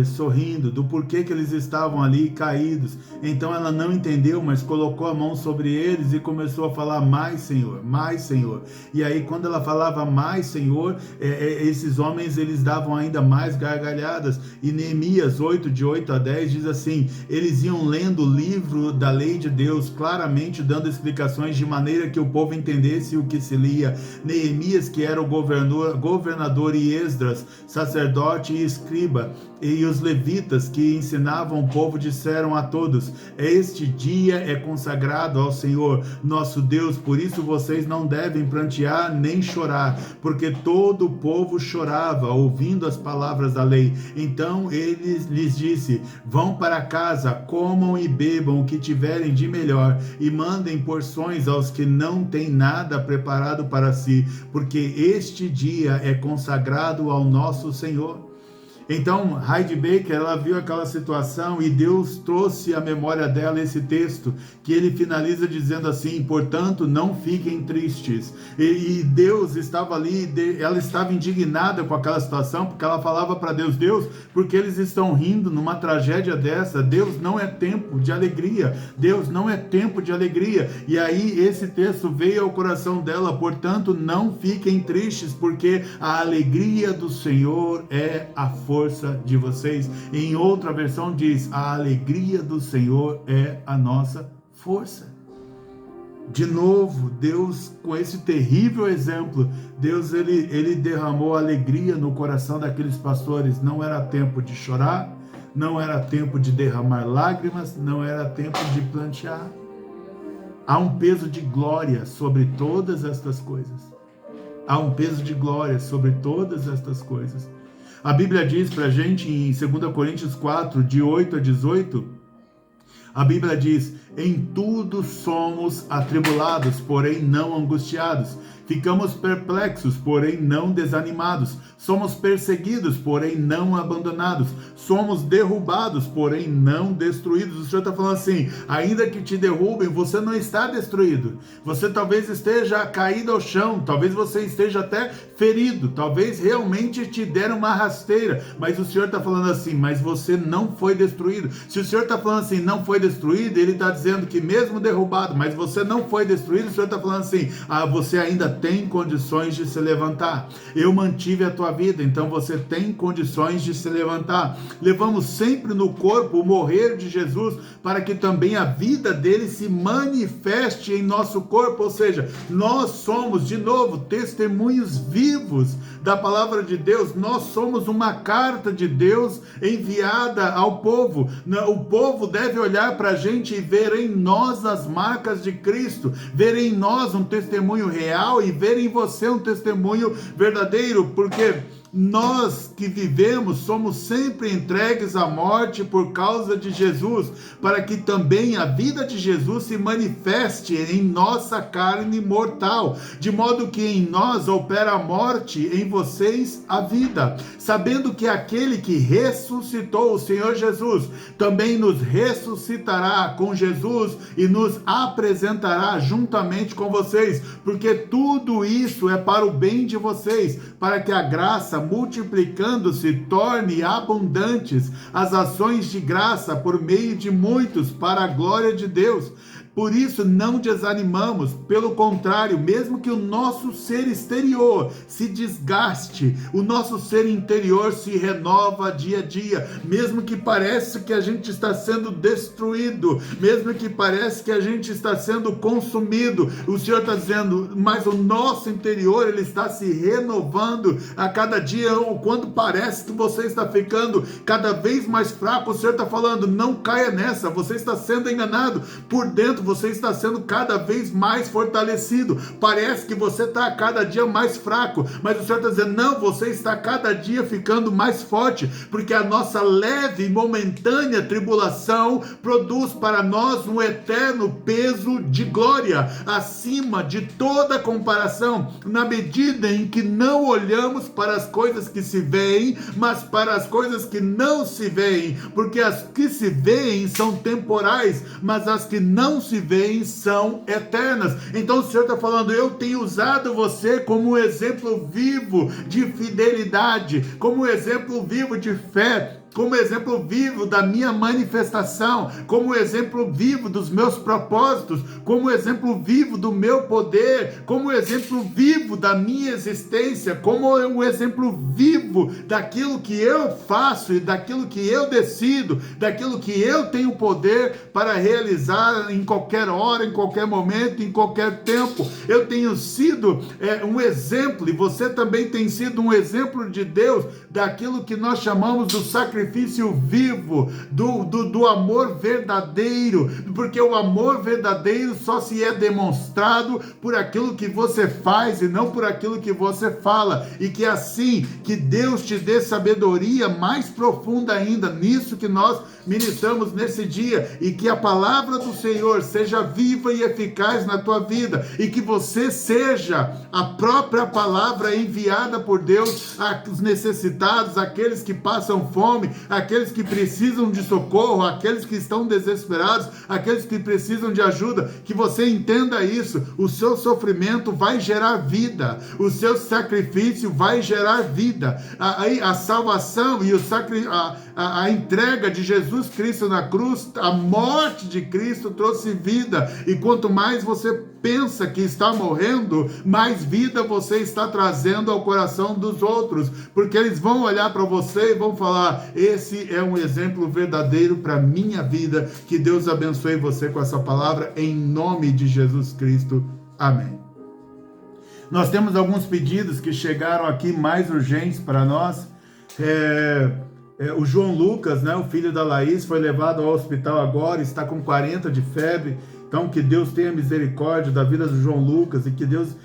sorrindo, do porquê que eles estavam ali caídos. Então ela não entendeu, mas colocou a mão sobre eles e começou a falar: mais Senhor, mais Senhor. E aí quando ela falava mais Senhor, esses homens eles davam ainda mais gargalhadas. E Neemias 8, de 8 a 10 diz assim: eles iam lendo o livro da lei de Deus, claramente dando explicações de maneira que o povo entendesse o que se lia. Neemias, que era o governador, e Esdras, sacerdote e escriba, e os levitas que ensinavam o povo, disseram a todos: este dia é consagrado ao Senhor nosso Deus, por isso vocês não devem prantear nem chorar, porque todo o povo chorava ouvindo as palavras da lei. Então ele lhes disse: vão para casa, comam e bebam o que tiverem de melhor, e mandem porções aos que não têm nada preparado para si, porque este dia é consagrado ao nosso Senhor. Então, Heidi Baker, ela viu aquela situação e Deus trouxe à memória dela esse texto, que ele finaliza dizendo assim: portanto, não fiquem tristes. E Deus estava ali, ela estava indignada com aquela situação, porque ela falava para Deus: Deus, porque eles estão rindo numa tragédia dessa? Deus, não é tempo de alegria. Deus, não é tempo de alegria. E aí esse texto veio ao coração dela: portanto, não fiquem tristes, porque a alegria do Senhor é a força de vocês. Em outra versão diz: a alegria do Senhor é a nossa força. De novo, Deus, com esse terrível exemplo, Deus ele derramou alegria no coração daqueles pastores. Não era tempo de chorar, não era tempo de derramar lágrimas, não era tempo de plantear. Há um peso de glória sobre todas estas coisas. Há um peso de glória sobre todas estas coisas. A Bíblia diz para a gente em 2 Coríntios 4, de 8 a 18, a Bíblia diz: em tudo somos atribulados, porém não angustiados. Ficamos perplexos, porém não desanimados. Somos perseguidos, porém não abandonados. Somos derrubados, porém não destruídos. O Senhor está falando assim: ainda que te derrubem, você não está destruído. Você talvez esteja caído ao chão, talvez você esteja até ferido, talvez realmente te deram uma rasteira, mas o Senhor está falando assim: mas você não foi destruído. Se o Senhor está falando assim, não foi destruído, Ele está dizendo que mesmo derrubado, mas você não foi destruído. O Senhor está falando assim: você ainda tem condições de se levantar. Eu mantive a tua vida, então você tem condições de se levantar. Levamos sempre no corpo o morrer de Jesus, para que também a vida dele se manifeste em nosso corpo. Ou seja, nós somos, de novo, testemunhos vivos da palavra de Deus. Nós somos uma carta de Deus enviada ao povo. O povo deve olhar para a gente e ver em nós as marcas de Cristo, ver em nós um testemunho real e ver em você um testemunho verdadeiro, porque nós que vivemos somos sempre entregues à morte por causa de Jesus, para que também a vida de Jesus se manifeste em nossa carne mortal, de modo que em nós opera a morte, em vocês a vida, sabendo que aquele que ressuscitou o Senhor Jesus também nos ressuscitará com Jesus e nos apresentará juntamente com vocês, porque tudo isso é para o bem de vocês, para que a graça, multiplicando-se, torne abundantes as ações de graça por meio de muitos, para a glória de Deus. Por isso não desanimamos, pelo contrário, mesmo que o nosso ser exterior se desgaste, o nosso ser interior se renova dia a dia, mesmo que pareça que a gente está sendo destruído, mesmo que pareça que a gente está sendo consumido, o Senhor está dizendo, mas o nosso interior, ele está se renovando a cada dia. Quando parece que você está ficando cada vez mais fraco, o Senhor está falando, não caia nessa, você está sendo enganado. Por dentro você está sendo cada vez mais fortalecido. Parece que você está a cada dia mais fraco, mas o Senhor está dizendo, não, você está cada dia ficando mais forte, porque a nossa leve e momentânea tribulação produz para nós um eterno peso de glória, acima de toda comparação, na medida em que não olhamos para as coisas que se veem, mas para as coisas que não se veem, porque as que se veem são temporais, mas as que não se veem são eternas. Então o Senhor está falando, eu tenho usado você como um exemplo vivo de fidelidade, como um exemplo vivo de fé, como exemplo vivo da minha manifestação, como exemplo vivo dos meus propósitos, como exemplo vivo do meu poder, como exemplo vivo da minha existência, como um exemplo vivo daquilo que eu faço e daquilo que eu decido, daquilo que eu tenho poder para realizar em qualquer hora, em qualquer momento, em qualquer tempo. Eu tenho sido um exemplo, e você também tem sido um exemplo de Deus, daquilo que nós chamamos do sacrifício vivo, do amor verdadeiro, porque o amor verdadeiro só se é demonstrado por aquilo que você faz e não por aquilo que você fala, e que assim, que Deus te dê sabedoria mais profunda ainda, nisso que nós ministramos nesse dia, e que a palavra do Senhor seja viva e eficaz na tua vida, e que você seja a própria palavra enviada por Deus aos necessitados, aqueles que passam fome, aqueles que precisam de socorro, aqueles que estão desesperados, aqueles que precisam de ajuda. Que você entenda isso: o seu sofrimento vai gerar vida, o seu sacrifício vai gerar vida, a salvação e a entrega de Jesus Cristo na cruz, a morte de Cristo trouxe vida, e quanto mais você pensa que está morrendo, mais vida você está trazendo ao coração dos outros, porque eles vão olhar para você e vão falar: esse é um exemplo verdadeiro para minha vida. Que Deus abençoe você com essa palavra, em nome de Jesus Cristo. Amém. Nós temos alguns pedidos que chegaram aqui mais urgentes para nós. O João Lucas, né, o filho da Laís, foi levado ao hospital agora, está com 40 de febre. Então, que Deus tenha misericórdia da vida do João Lucas, e que Deus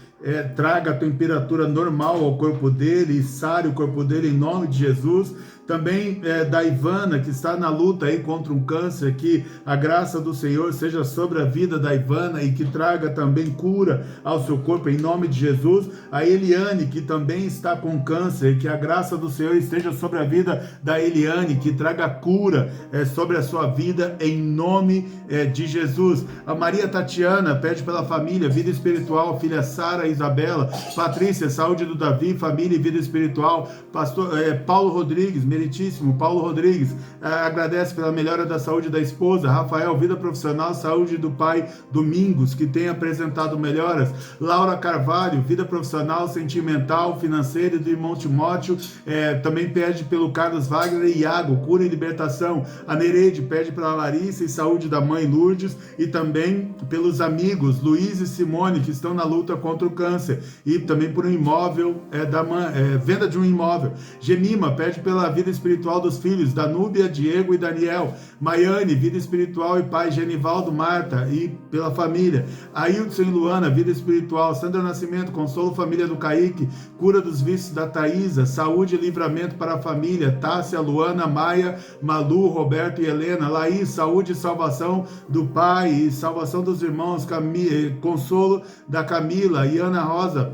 traga a temperatura normal ao corpo dele e sare o corpo dele em nome de Jesus. Também da Ivana, que está na luta aí contra um câncer, que a graça do Senhor seja sobre a vida da Ivana e que traga também cura ao seu corpo em nome de Jesus. A Eliane, que também está com câncer, que a graça do Senhor esteja sobre a vida da Eliane, que traga cura sobre a sua vida em nome de Jesus. A Maria Tatiana pede pela família, vida espiritual, filha Sara, Isabela, Patrícia, saúde do Davi, família e vida espiritual. Pastor Paulo Rodrigues, meritíssimo Paulo Rodrigues, agradece pela melhora da saúde da esposa. Rafael, vida profissional, saúde do pai Domingos, que tem apresentado melhoras. Laura Carvalho, vida profissional, sentimental, financeira, do irmão Timóteo, também pede pelo Carlos Wagner e Iago, cura e libertação. A Nereide pede pela Larissa e saúde da mãe Lourdes, e também pelos amigos Luiz e Simone, que estão na luta contra o câncer, e também por um imóvel, venda de um imóvel. Gemima pede pela vida espiritual dos filhos, Danúbia, Diego e Daniel. Maiane, vida espiritual e pai, Genivaldo, Marta, e pela família. Ailton e Luana, vida espiritual. Sandra Nascimento, consolo família do Kaique, cura dos vícios da Thaísa, saúde e livramento para a família. Tássia, Luana, Maia, Malu, Roberto e Helena. Laís, saúde e salvação do pai e salvação dos irmãos. Consolo da Camila e Ana Rosa,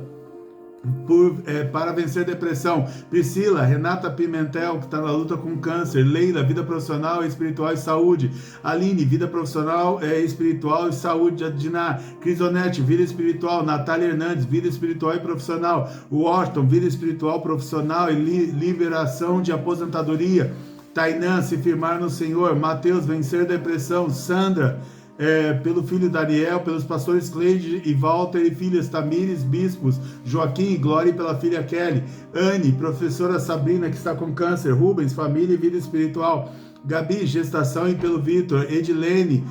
para vencer depressão. Priscila, Renata Pimentel, que está na luta com câncer. Leila, vida profissional, espiritual e saúde. Aline, vida profissional, espiritual e saúde. Adina Crisonete, vida espiritual. Natália Hernandes, vida espiritual e profissional. Washington, vida espiritual, profissional e liberação de aposentadoria. Tainã, se firmar no Senhor. Mateus, vencer depressão. Sandra, pelo filho Daniel, pelos pastores Cleide e Walter e filhas Tamires, bispos, Joaquim e Glória, e pela filha Kelly. Anne, professora Sabrina, que está com câncer. Rubens, família e vida espiritual. Gabi, gestação, e pelo Vitor. Edilene,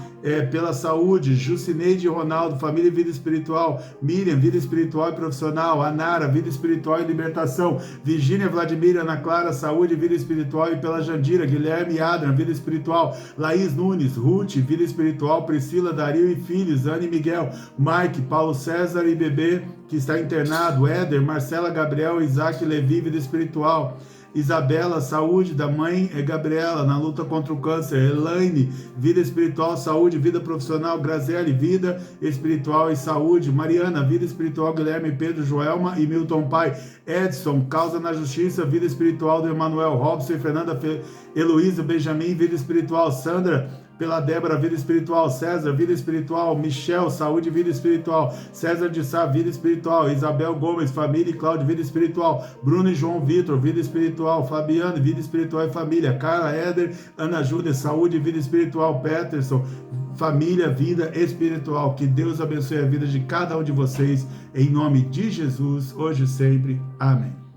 pela saúde. Jucineide e Ronaldo, família e vida espiritual. Miriam, vida espiritual e profissional. Anara, vida espiritual e libertação. Virgínia, Vladimir, Ana Clara, saúde e vida espiritual, e pela Jandira. Guilherme e Adrian, vida espiritual. Laís Nunes, Ruth, vida espiritual. Priscila, Dario e filhos. Anne e Miguel. Mike, Paulo César e Bebê, que está internado. Éder, Marcela, Gabriel, Isaac, Levi, vida espiritual. Isabela, saúde da mãe Gabriela, na luta contra o câncer. Elaine, vida espiritual, saúde, vida profissional. Graziele, vida espiritual e saúde. Mariana, vida espiritual, Guilherme, Pedro, Joelma e Milton Pai. Edson, causa na justiça, vida espiritual do Emanuel. Robson e Fernanda, Heloísa, Benjamin, vida espiritual. Sandra, pela Débora, vida espiritual. César, vida espiritual. Michel, saúde e vida espiritual. César de Sá, vida espiritual. Isabel Gomes, família e Cláudio, vida espiritual. Bruno e João Vitor, vida espiritual. Fabiano, vida espiritual e família. Carla, Éder, Ana Júlia, saúde e vida espiritual. Peterson, família, vida espiritual. Que Deus abençoe a vida de cada um de vocês, em nome de Jesus, hoje e sempre. Amém.